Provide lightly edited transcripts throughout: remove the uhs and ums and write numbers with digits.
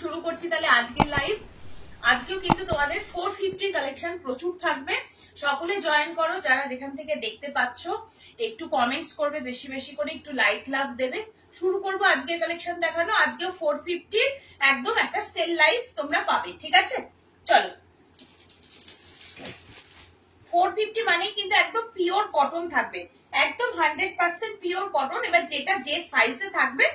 শুরু করছি তাহলে আজকের লাইভ। আজকেও কিন্তু তোমাদের 450 কালেকশন প্রচুর থাকবে। সকলে জয়েন করো, যারা যেখান থেকে দেখতে পাচ্ছ একটু কমেন্টস করবে, বেশি বেশি করে একটু লাইক লাভ দেবে। শুরু করবো আজকের কালেকশন দেখানো। আজকেও 450 একদম একটা সেল লাইভ তোমরা পাবে, ঠিক আছে? চলো, 450 মানে কিন্তু একদম পিওর কটন থাকবে, একদম 100% পিওর কটন। এবার যেটা যে সাইজে থাকবে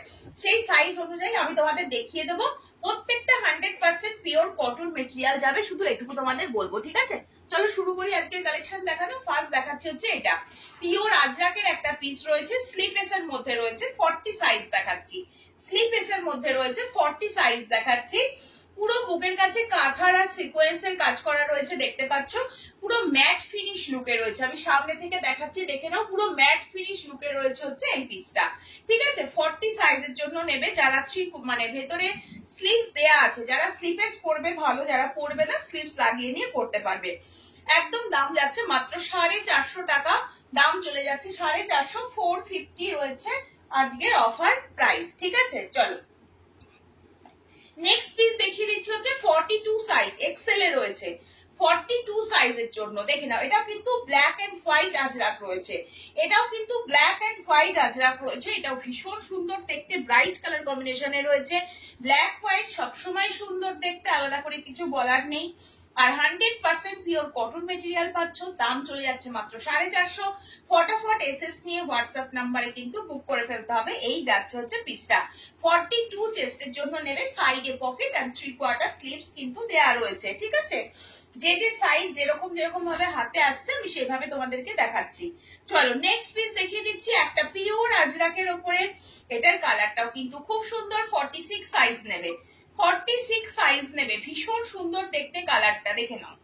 সেই সাইজ অনুযায়ী আমি তোমাদের দেখিয়ে দেবো। প্রত্যেকটা 100% পিওর কটন মেটেরিয়াল যাবে, শুধু এটুকু তোমাদের বলবো, ঠিক আছে? চলো শুরু করি আজকের কালেকশন দেখানো। ফার্স্ট দেখাচ্ছি হচ্ছে এটা পিওর আজরাকের একটা পিস রয়েছে, স্লিপলেস এর মধ্যে রয়েছে, 40 সাইজ দেখাচ্ছি। স্লিপলেস এর মধ্যে রয়েছে 40 সাইজ দেখাচ্ছি। পুরো বুকের কাছে কাঁথার আর সিকোয়েন্সের কাজ করা রয়েছে, দেখতে পাচ্ছ। পুরো ম্যাট ফিনিশ লুকে রয়েছে, আমি সামনে থেকে দেখাচ্ছি, দেখে নাও। পুরো ম্যাট ফিনিশ লুকে রয়েছে হচ্ছে এই পিসটা, ঠিক আছে? 40 সাইজের জন্য নেবে যারা মানে ভেতরে স্লিভস দেয়া আছে, যারা স্লিপেস পরবে ভালো, যারা পরবে না স্লিভস লাগিয়ে নিয়ে পরতে পারবে। একদম দাম যাচ্ছে মাত্র 450 টাকা, দাম চলে যাচ্ছে 450, 450 রয়েছে আজকের অফার প্রাইস, ঠিক আছে? চলো নেক্সট পিস দেখিয়ে দিচ্ছি হচ্ছে 42 সাইজ, এক্সেল এ রয়েছে। 42 সাইজের জন্য দেখে নাও, এটা কিন্তু ব্ল্যাক এন্ড হোয়াইট আজরাক রয়েছে, এটাও কিন্তু ব্ল্যাক এন্ড হোয়াইট আজরাক রয়েছে। এটাও ভীষণ সুন্দর দেখতে, ব্রাইট কালার কম্বিনেশনে রয়েছে। ব্ল্যাক হোয়াইট সবসময় সুন্দর দেখতে, আলাদা করে কিছু বলার নেই। আর 100% পিওর কটন মেটেরিয়াল পাচ্ছ, দাম চলে যাচ্ছে মাত্র 450। ফটাফট এসএস নিয়ে হোয়াটসঅ্যাপ নাম্বারে কিন্তু বুক করে ফেলতে হবে। এই যাচ্ছে হচ্ছে পিসটা। 42 চেস্টের জন্য নেবে, সাইডে পকেট এন্ড 3/4 স্লিভস কিন্তু দেয়া রয়েছে, ঠিক আছে? যে যে সাইজ যেরকম যেরকম ভাবে হাতে আসছে আমি সেভাবে তোমাদেরকে দেখাচ্ছি। চলো নেক্সট পিস দেখিয়ে দিচ্ছি, একটা পিওর আজরাকের উপরে। এটার কালারটাও কিন্তু খুব সুন্দর। 46 সাইজ নেবে, 46 সাইজ নেবে, ভীষণ সুন্দর দেখতে কালারটা, দেখে নাও।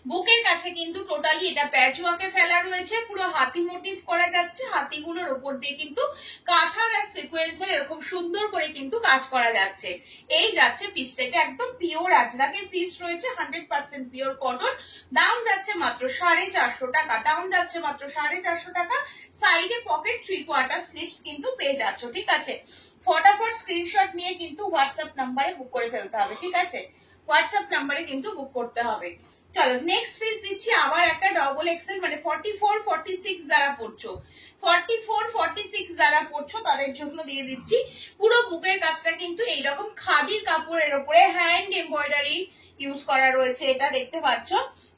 বুকের কাছে কিন্তু টোটালি এটা প্যাচওয়ার্কে ফেলা রয়েছে, পুরো হাতি মোটিভ করা যাচ্ছে। হাতিগুলোর উপর দিয়ে কিন্তু কাঁথার আর সিকোয়েন্সের এরকম সুন্দর করে কিন্তু কাজ করা যাচ্ছে। এই যাচ্ছে পিসটা, এটা একদম পিওর আজরাকের পিস রয়েছে, 100% পিওর কটন। দাম যাচ্ছে মাত্র 450 টাকা, দাম যাচ্ছে মাত্র 450 টাকা। সাইডে পকেট 3/4 স্লিভস কিন্তু পেয়ে যাচ্ছ, ঠিক আছে? ফটাফট স্ক্রিনশট নিয়ে কিন্তু হোয়াটসঅ্যাপ নাম্বারে বুক করে ফেলতে হবে, ঠিক আছে? হোয়াটসঅ্যাপ নাম্বারে কিন্তু বুক করতে হবে। চলো নেক্সট পিস দিচ্ছি আবার একটা ডবল এক্সেল, মানে 44 46 যারা পড়ছো, 44 46 যারা পড়ছো তাদের জন্য দিয়ে দিচ্ছি। পুরো বুকের কাজটা কিন্তু এইরকম খাদির কাপড়ের উপরে হ্যান্ড এমব্রয়ডারি ইউজ করা রয়েছে, এটা দেখতে পাচ্ছ।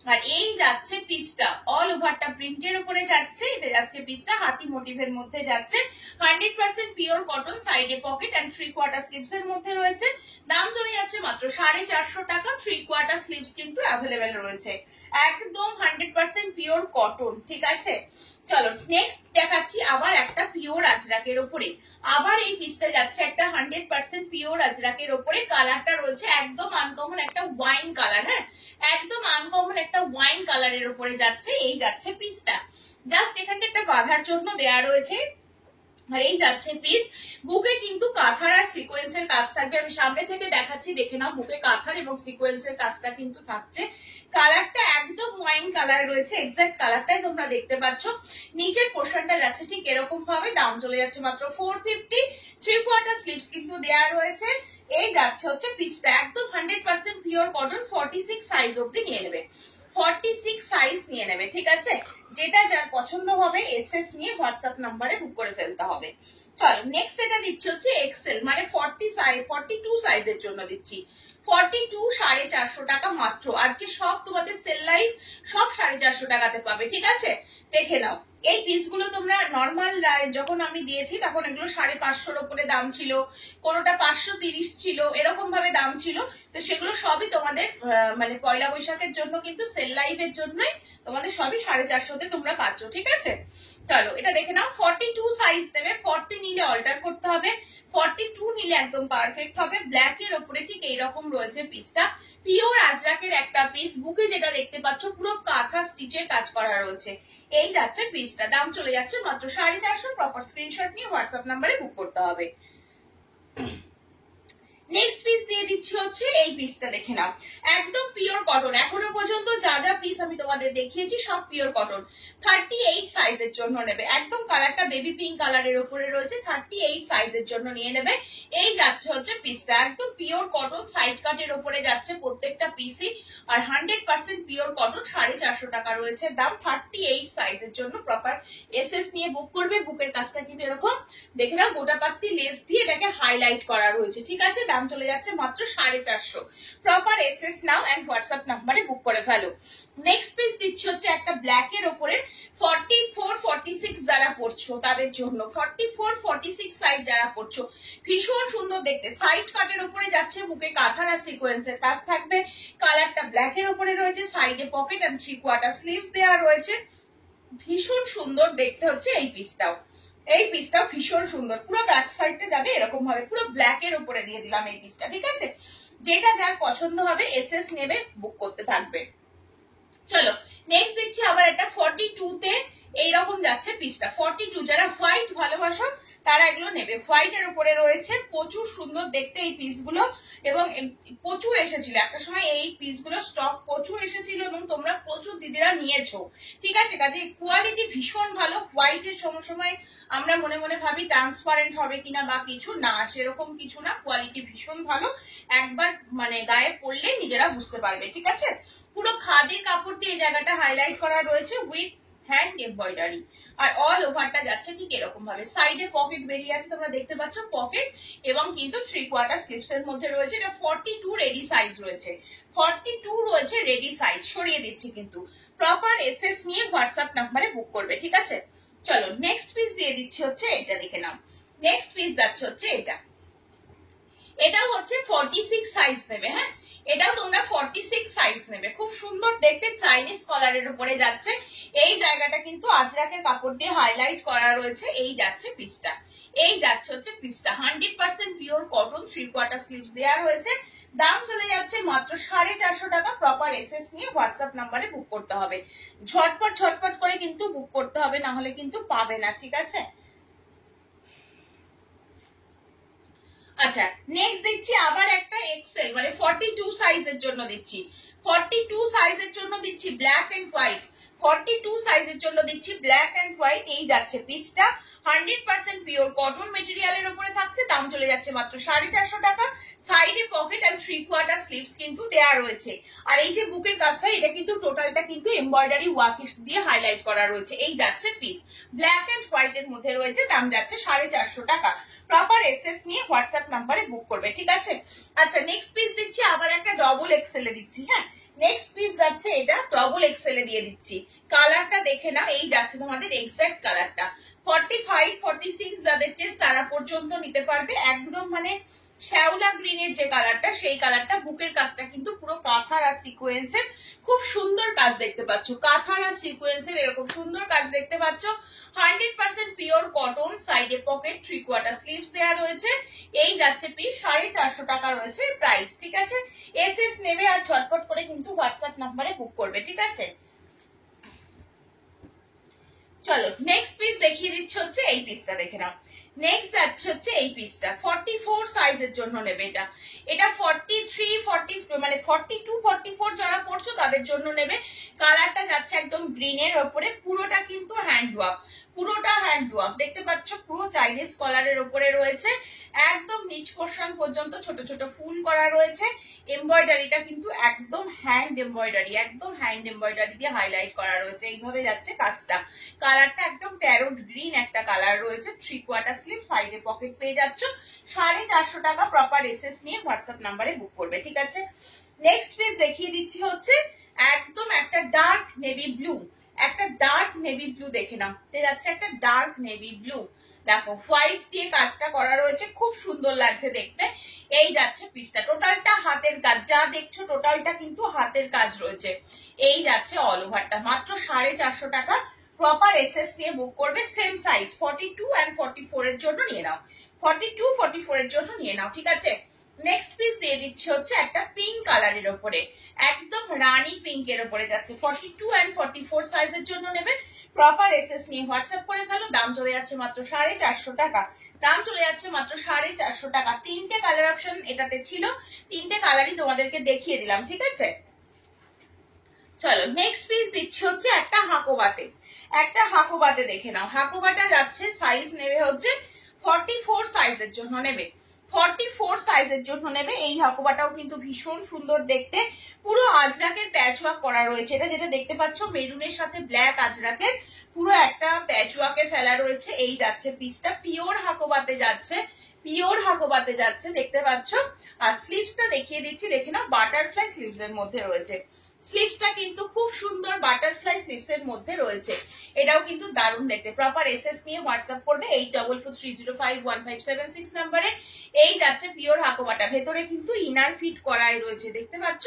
আর এই যাচ্ছে পিসটা, অল ওভারটা প্রিন্টের উপরে যাচ্ছে। এটা যাচ্ছে পিসটা, হাতি মোটিভের মধ্যে যাচ্ছে, 100% পিওর কটন। সাইডে পকেট এন্ড 3/4 স্লিভস এর মধ্যে রয়েছে। দাম চলে যাচ্ছে মাত্র 450 টাকা। 3/4 স্লিভস কিন্তু অ্যাভেলেবেল রয়েছে, একদম 100% পিওর কটন, ঠিক আছে? চলো নেক্সট দেখাচ্ছি আবার একটা পিওর আজরাকের উপরে। আবার এই পিসটা যাচ্ছে একটা 100% পিওর আজরাকের উপরে। কালারটা রয়েছে একদম আনকমন একটা ওয়াইন কালার, হ্যাঁ একদম আনকমন একটা ওয়াইন কালারের উপরে যাচ্ছে। এই যাচ্ছে পিসটা, জাস্ট এখানটা একটা বাঁধার জন্য দেয়া রয়েছে। আর এই যাচ্ছে পিস। বুকে কিন্তু কাঁথার আর সিকোয়েন্সের কাজ থাকবে, আমি সামনে থেকে দেখাচ্ছি, দেখে নাও। বুকে কাঁথার এবং সিকোয়েন্সের কাজটা কিন্তু থাকছে। কালারটা একদম ওয়াইন কালার রয়েছে, এক্সাক্ট কালারটাই তোমরা দেখতে পাচ্ছ। নিচের পোর্শনটা যাচ্ছে ঠিক এরকম ভাবে, দাম চলে যাচ্ছে মাত্র 450। 3/4 স্লিভস কিন্তু দেয়া রয়েছে। এই যাচ্ছে হচ্ছে পিসটা, একদম 100% পিওর কটন। 46 সাইজ অব্দি নিয়ে নেবে, 46 সাইজ নিয়ে নেবে, ঠিক আছে? যেটা যার পছন্দ হবে এসএস নিয়ে হোয়াটসঅ্যাপ নাম্বারে বুক করে ফেলতে হবে। চলো নেক্সট এটা দিচ্ছি হচ্ছে এক্সেল, মানে 42 সাইজের জন্য দিচ্ছি। 42 450 টাকা মাত্র। আজকে সব তোমাদের সেল লাইভ, সব 450 টাকাতে পাবে, ঠিক আছে? দেখে নাও এই পিসগুলো তোমরা নর্মাল যখন আমি দিয়েছি তখন এগুলো 550 উপরে দাম ছিল, কোনোটা 530 ছিল, এরকম ভাবে দাম ছিল। তো সেগুলো সবই তোমাদের মানে পয়লা বৈশাখের জন্য কিন্তু সেল লাইভের জন্যই তোমাদের সবই 450 তোমরা পাচ্ছ, ঠিক আছে? চলো এটা দেখে নাও। 42 সাইজ দেবে, 40 নিলে অল্টার করতে হবে, 42 নিলে একদম পারফেক্ট হবে। ব্ল্যাক এর উপরে ঠিক এইরকম রয়েছে পিসটা, পিওর আজরাকের একটা পিস। বুকে যেটা দেখতে পাচ্ছ পুরো কাঁথা স্টিচের কাজ করা রয়েছে। এই যাচ্ছে পিসটা, দাম চলে যাচ্ছে মাত্র 450। প্রপার স্ক্রিনশট নিয়ে হোয়াটসঅ্যাপ নাম্বারে বুক করতে হবে। নেক্সট পিস দিয়ে দিচ্ছি হচ্ছে এই পিসটা, দেখে নাও একদম পিওর কটন। এখনো পর্যন্ত যা যা পিস আমি তোমাদের দেখিয়েছি সব পিওর কটন। 38 সাইজের জন্য নেবে, একদম কালারটা বেবি পিঙ্ক কালারের উপরে রয়েছে, 38 সাইজের জন্য নিয়ে নেবে। এই যাচ্ছে হচ্ছে পিসটা, একদম পিওর কটন, সাইড কাটের উপরে যাচ্ছে প্রত্যেকটা পিসই, আর 100% পিওর কটন, 450 টাকা রয়েছে দাম। 38 সাইজের জন্য প্রপার এসএস নিয়ে বুক করবে। বুকের কাজটা কিন্তু এরকম দেখে নাও, গোটা পাত্তি লেস দিয়ে এটাকে হাইলাইট করা রয়েছে, ঠিক আছে। দাম চলে যাচ্ছে মাত্র 450। Proper SS now and WhatsApp নাম্বারে বুক করে ফেলো। নেক্সট পিস দিচ্ছি হচ্ছে একটা ব্ল্যাক এর উপরে 44 46 যারা পড়ছো তাদের জন্য, 44 46 সাইজ যারা পড়ছো, ভীষণ সুন্দর দেখতে, সাইড কাটের উপরে যাচ্ছে, বুকে কাঁথার আর সিকোয়েন্সের কাজ থাকবে, কালারটা ব্ল্যাক এর উপরে রয়েছে, সাইডে পকেট এন্ড 3/4 স্লিভস দেওয়া রয়েছে, ভীষণ সুন্দর দেখতে হচ্ছে এই পিসটাও। এই পিসটাও ভীষণ সুন্দর, পুরো ব্যাক সাইডে যাবে এরকম ভাবে, পুরো ব্ল্যাক এর উপরে দিয়ে দিলাম এই পিসটা, ঠিক আছে। যেটা যার পছন্দ হবে এসএস নেবে, বুক করতে থাকবে। চলো নেক্সট দিচ্ছি আবার একটা 42 তে এইরকম যাচ্ছে পিসটা। 42 যারা হোয়াইট ভালোবাসো তারা এগুলো নেবে, হোয়াইট এর উপরে রয়েছে, প্রচুর সুন্দর দেখতে এই পিসগুলো, এবং প্রচুর এসেছিল একটা সময়, এই পিসগুলো স্টক প্রচুর এসেছিল এবং তোমরা প্রচুর দিদিরা নিয়েছো, ঠিক আছে। কাজে কোয়ালিটি ভীষণ ভালো। হোয়াইটের সময় আমরা মনে মনে ভাবি ট্রান্সপারেন্ট হবে কিনা বা কিছু না, সেরকম কিছু না, কোয়ালিটি ভীষণ ভালো, একবার মানে গায়ে পড়লে নিজেরা বুঝতে পারবে, ঠিক আছে। পুরো খাদির কাপড় দিয়ে এই জায়গাটা হাইলাইট করা রয়েছে উইথ হ্যান্ড এমব্রয়ডারি, আর অল ওভারটা যাচ্ছে ঠিক এরকম ভাবে, সাইডে পকেট বেরিয়ে আছে তোমরা দেখতে পাচ্ছ, পকেট এবং কিন্তু 3/4 স্লিভস এর মধ্যে রয়েছে। এটা 42 রেডি সাইজ রয়েছে, 42 রয়েছে রেডি সাইজ, সরিয়ে দিচ্ছি কিন্তু। প্রপার এসএস নিয়ে হোয়াটসঅ্যাপ নাম্বারে বুক করবে, ঠিক আছে। চলো নেক্সট পিস দিয়ে দিচ্ছি হচ্ছে এটা, দেখে নাও নেক্সট পিস যাচ্ছে হচ্ছে এটা, এটাও হচ্ছে 46 সাইজ নেবে, হ্যাঁ এটাও তোমরা 46 সাইজ নেবে, খুব সুন্দর দেখতে, চাইনিজ কলারের উপরে যাচ্ছে, এই জায়গাটা কিন্তু আজরাকের কাপড় দিয়ে হাইলাইট করা রয়েছে, এই যাচ্ছে পিসটা, এই যাচ্ছে হচ্ছে পিসটা, 100% পিওর কটন, 3/4 স্লিভস দেওয়া রয়েছে। দাম চলে যাচ্ছে মাত্র 450 টাকা। প্রপার এসএস নিয়ে হোয়াটসঅ্যাপ নাম্বারে বুক করতে হবে, ঝটপট ঝটপট করে কিন্তু বুক করতে হবে, না হলে কিন্তু পাবে না, ঠিক আছে। আচ্ছা নেক্সট দিচ্ছি আবার একটা এক্সেল, মানে 42 সাইজের জন্য দিচ্ছি, 42 সাইজের জন্য দিচ্ছি ব্ল্যাক এন্ড হোয়াইট, 42 সাইজের জন্য দিচ্ছি ব্ল্যাক এন্ড হোয়াইট, এই যাচ্ছে পিসটা, 100% পিওর কটন মেটেরিয়ালের উপরে থাকছে, দাম চলে যাচ্ছে মাত্র 450 টাকা। সাইডে পকেট এন্ড 3/4 স্লিভস কিন্তু দেয়া রয়েছে, আর এই যে বুকের কাজটা, এটা কিন্তু টোটালটা কিন্তু এমব্রয়ডারি ওয়ার্ক দিয়ে হাইলাইট করা রয়েছে, এই যাচ্ছে পিস, ব্ল্যাক এন্ড হোয়াইট এর মধ্যে রয়েছে, দাম যাচ্ছে 450 টাকা। প্রপার এসএস নিয়ে হোয়াটসঅ্যাপ নাম্বারে বুক করবে, ঠিক আছে। আচ্ছা নেক্সট পিস দিচ্ছি আবার একটা ডবল এক্সেল এ দিচ্ছি, হ্যাঁ নেক্সট পিস যাচ্ছে এটা ডবল এক্সেল এ দিয়ে দিচ্ছি, কালারটা দেখে নাও, এই যাচ্ছে তোমাদের এক্সাক্ট কালারটা, 45 46 যাদের চেস তারা পর্যন্ত নিতে পারবে, একদম মানে শ্যাওলা গ্রিনের যে কালারটা, সেই কালারটা, বুকের কাজটা কিন্তু পুরো কাঁথার আর সিকোয়েন্সের, খুব সুন্দর কাজ দেখতে পাচ্ছ, কাঁথার আর সিকোয়েন্সের এরকম সুন্দর কাজ দেখতে পাচ্ছ, 100% পিওর কটন, সাইডে পকেট, 3/4 স্লিভস দেওয়া রয়েছে, এই যাচ্ছে পিস, 450 টাকা রয়েছে প্রাইস, ঠিক আছে। এসএস নেবে আর ঝটপট করে কিন্তু হোয়াটসঅ্যাপ নাম্বারে বুক করবে, ঠিক আছে। চলো নেক্সট পিস দেখিয়ে দিচ্ছি হচ্ছে এই পিসটা, দেখে নাও নেক্সট যাচ্ছে হচ্ছে এই পিসটা, 44 সাইজের জন্য নেবে, এটা এটা 43 40 মানে 42 44 যারা পড়ছো তাদের জন্য নেবে। কালারটা যাচ্ছে একদম গ্রিনের ওপরে, পুরোটা কিন্তু হ্যান্ড ওয়ার্ক, পুরোটা হ্যান্ড ওয়ার্ক দেখতে পাচ্ছ, পুরো চাইনিজ কলারের ওপরে রয়েছে, একদম নিচ পোর্শন পর্যন্ত ছোট ছোট ফুল করা রয়েছে, এমব্রয়ডারিটা কিন্তু একদম হ্যান্ড এমব্রয়ডারি, একদম হ্যান্ড এমব্রয়ডারি দিয়ে হাইলাইট করা রয়েছে, এইভাবে যাচ্ছে কাজটা। কালারটা একদম প্যারোট গ্রিন একটা কালার রয়েছে, 3/4 স্লিভ, সাইডে পকেট পেয়ে যাচ্ছ, 450 টাকা। প্রপার এসএস নিয়ে হোয়াটসঅ্যাপ নাম্বারে বুক করবে, ঠিক আছে। নেক্সট পিস দেখিয়ে দিচ্ছি হচ্ছে একদম একটা ডার্ক নেভি ব্লু, একটা ডার্ক নেভি ব্লু দেখে নাও, যাচ্ছে একটা ডার্ক নেভি ব্লু, দেখো হোয়াইট দিয়ে কাজটা করা রয়েছে, খুব সুন্দর লাগছে দেখতে, এই যাচ্ছে পিসটা, টোটালটা হাতের কাজ, যা দেখছো টোটালটা কিন্তু হাতের কাজ রয়েছে, এই যাচ্ছে অল ওভারটা, মাত্র 450 টাকা। প্রপার এসএস নিয়ে বুক করবে, সেম সাইজ 42 এন্ড 44 এর জন্য নিয়ে নাও, 42 44 এর জন্য নিয়ে নাও, ঠিক আছে। নেক্সট পিস দিয়ে দিচ্ছি হচ্ছে একটা পিঙ্ক কালারের ওপরে, একদম রানী পিঙ্কের ওপরে যাচ্ছে, 42 এন্ড 44 সাইজের জন্য নেবে, প্রপার এসএস নিয়ে হোয়াটসঅ্যাপ করে ফেলো। দাম চলে যাচ্ছে মাত্র 450 টাকা। দাম চলে যাচ্ছে মাত্র 450 টাকা। 3টে কালার অপশন এটাতে ছিল, 3টে কালারই তোমাদেরকে দেখিয়ে দিলাম, ঠিক আছে। চলো নেক্সট পিস দিচ্ছি হচ্ছে একটা হাকোবাতে। একটা হাকোবাতে দেখে নাও। হাকোবাটা যাচ্ছে, সাইজ নেবে হচ্ছে 44 সাইজের জন্য নেবে, 44 সাইজের জন্য নেবে। এই হাকোবাটাও কিন্তু ভীষণ সুন্দর দেখতে, পুরো আজরাকের প্যাচওয়ার্ক করা রয়েছে। এটা যেটা দেখতে পাচ্ছ মেরুনের সাথে ব্ল্যাক আজরাকের পুরো একটা প্যাচওয়ার্কে ফেলা রয়েছে। এই যাচ্ছে পিসটা, পিওর হাকোবাতে যাচ্ছে, পিওর হাকোবাতে যাচ্ছে, দেখতে পাচ্ছ। আর স্লিভসটা দেখিয়ে দিচ্ছি, দেখে নাও, বাটারফ্লাই স্লিভস এর মধ্যে রয়েছে। স্লিভসটা কিন্তু খুব সুন্দর বাটারফ্লাই স্লিভস এর মধ্যে রয়েছে। এটাও কিন্তু দারুণ দেখতে। প্রপার এসএস নিয়ে হোয়াটসঅ্যাপ করবে 8443051576 নম্বরে। এই যাচ্ছে পিওর হাকোবাটা, ভেতরে কিন্তু ইনার ফিট করাই রয়েছে, দেখতে পাচ্ছ।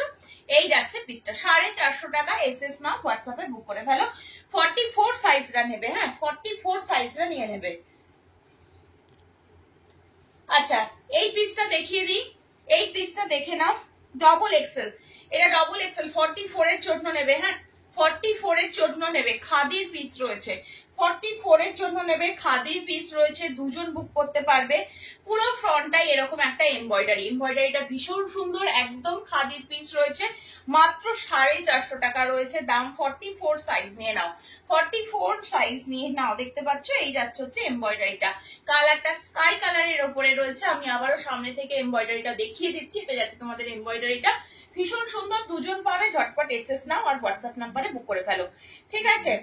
এই যাচ্ছে পিসটা 450 টাকা। এসএস নাও, হোয়াটসঅ্যাপে বুক করে ফেলো। 44 সাইজটা নেবে, হ্যাঁ 44 সাইজটা নিয়ে নেবে। আচ্ছা এই পিসটা দেখিয়ে দিই, এই পিসটা দেখে নাও, ডবল এক্সেল। এটা ডবল এক্সেল, 44 এর জন্য নেবে, হ্যাঁ 44 এর জন্য নেবে। খাদির পিস রয়েছে, 44 এর জন্য নেবে, খাদির পিস রয়েছে, দুজন বুক করতে পারবে। পুরো ফ্রন্টটাই এরকম একটা এমব্রয়ডারি, এমব্রয়ডারিটা ভীষণ সুন্দর, একদম খাদির পিস রয়েছে। মাত্র 450 টাকা রয়েছে দাম। 44 সাইজ নিয়ে নাও, 44 সাইজ নিয়ে নাও, দেখতে পাচ্ছ। এই যাচ্ছে হচ্ছে এমব্রয়ডারিটা, কালারটা স্কাই কালারের ওপরে রয়েছে। আমি আবারও সামনে থেকে এমব্রয়ডারিটা দেখিয়ে দিচ্ছি। এটা যাচ্ছে তোমাদের এমব্রয়ডারিটা, ভীষণ সুন্দর, দুজন পাবে। ঝটপট এসএস নাও আর হোয়াটসঅ্যাপ নাম্বারে বুক করে ফেলো, ঠিক আছে।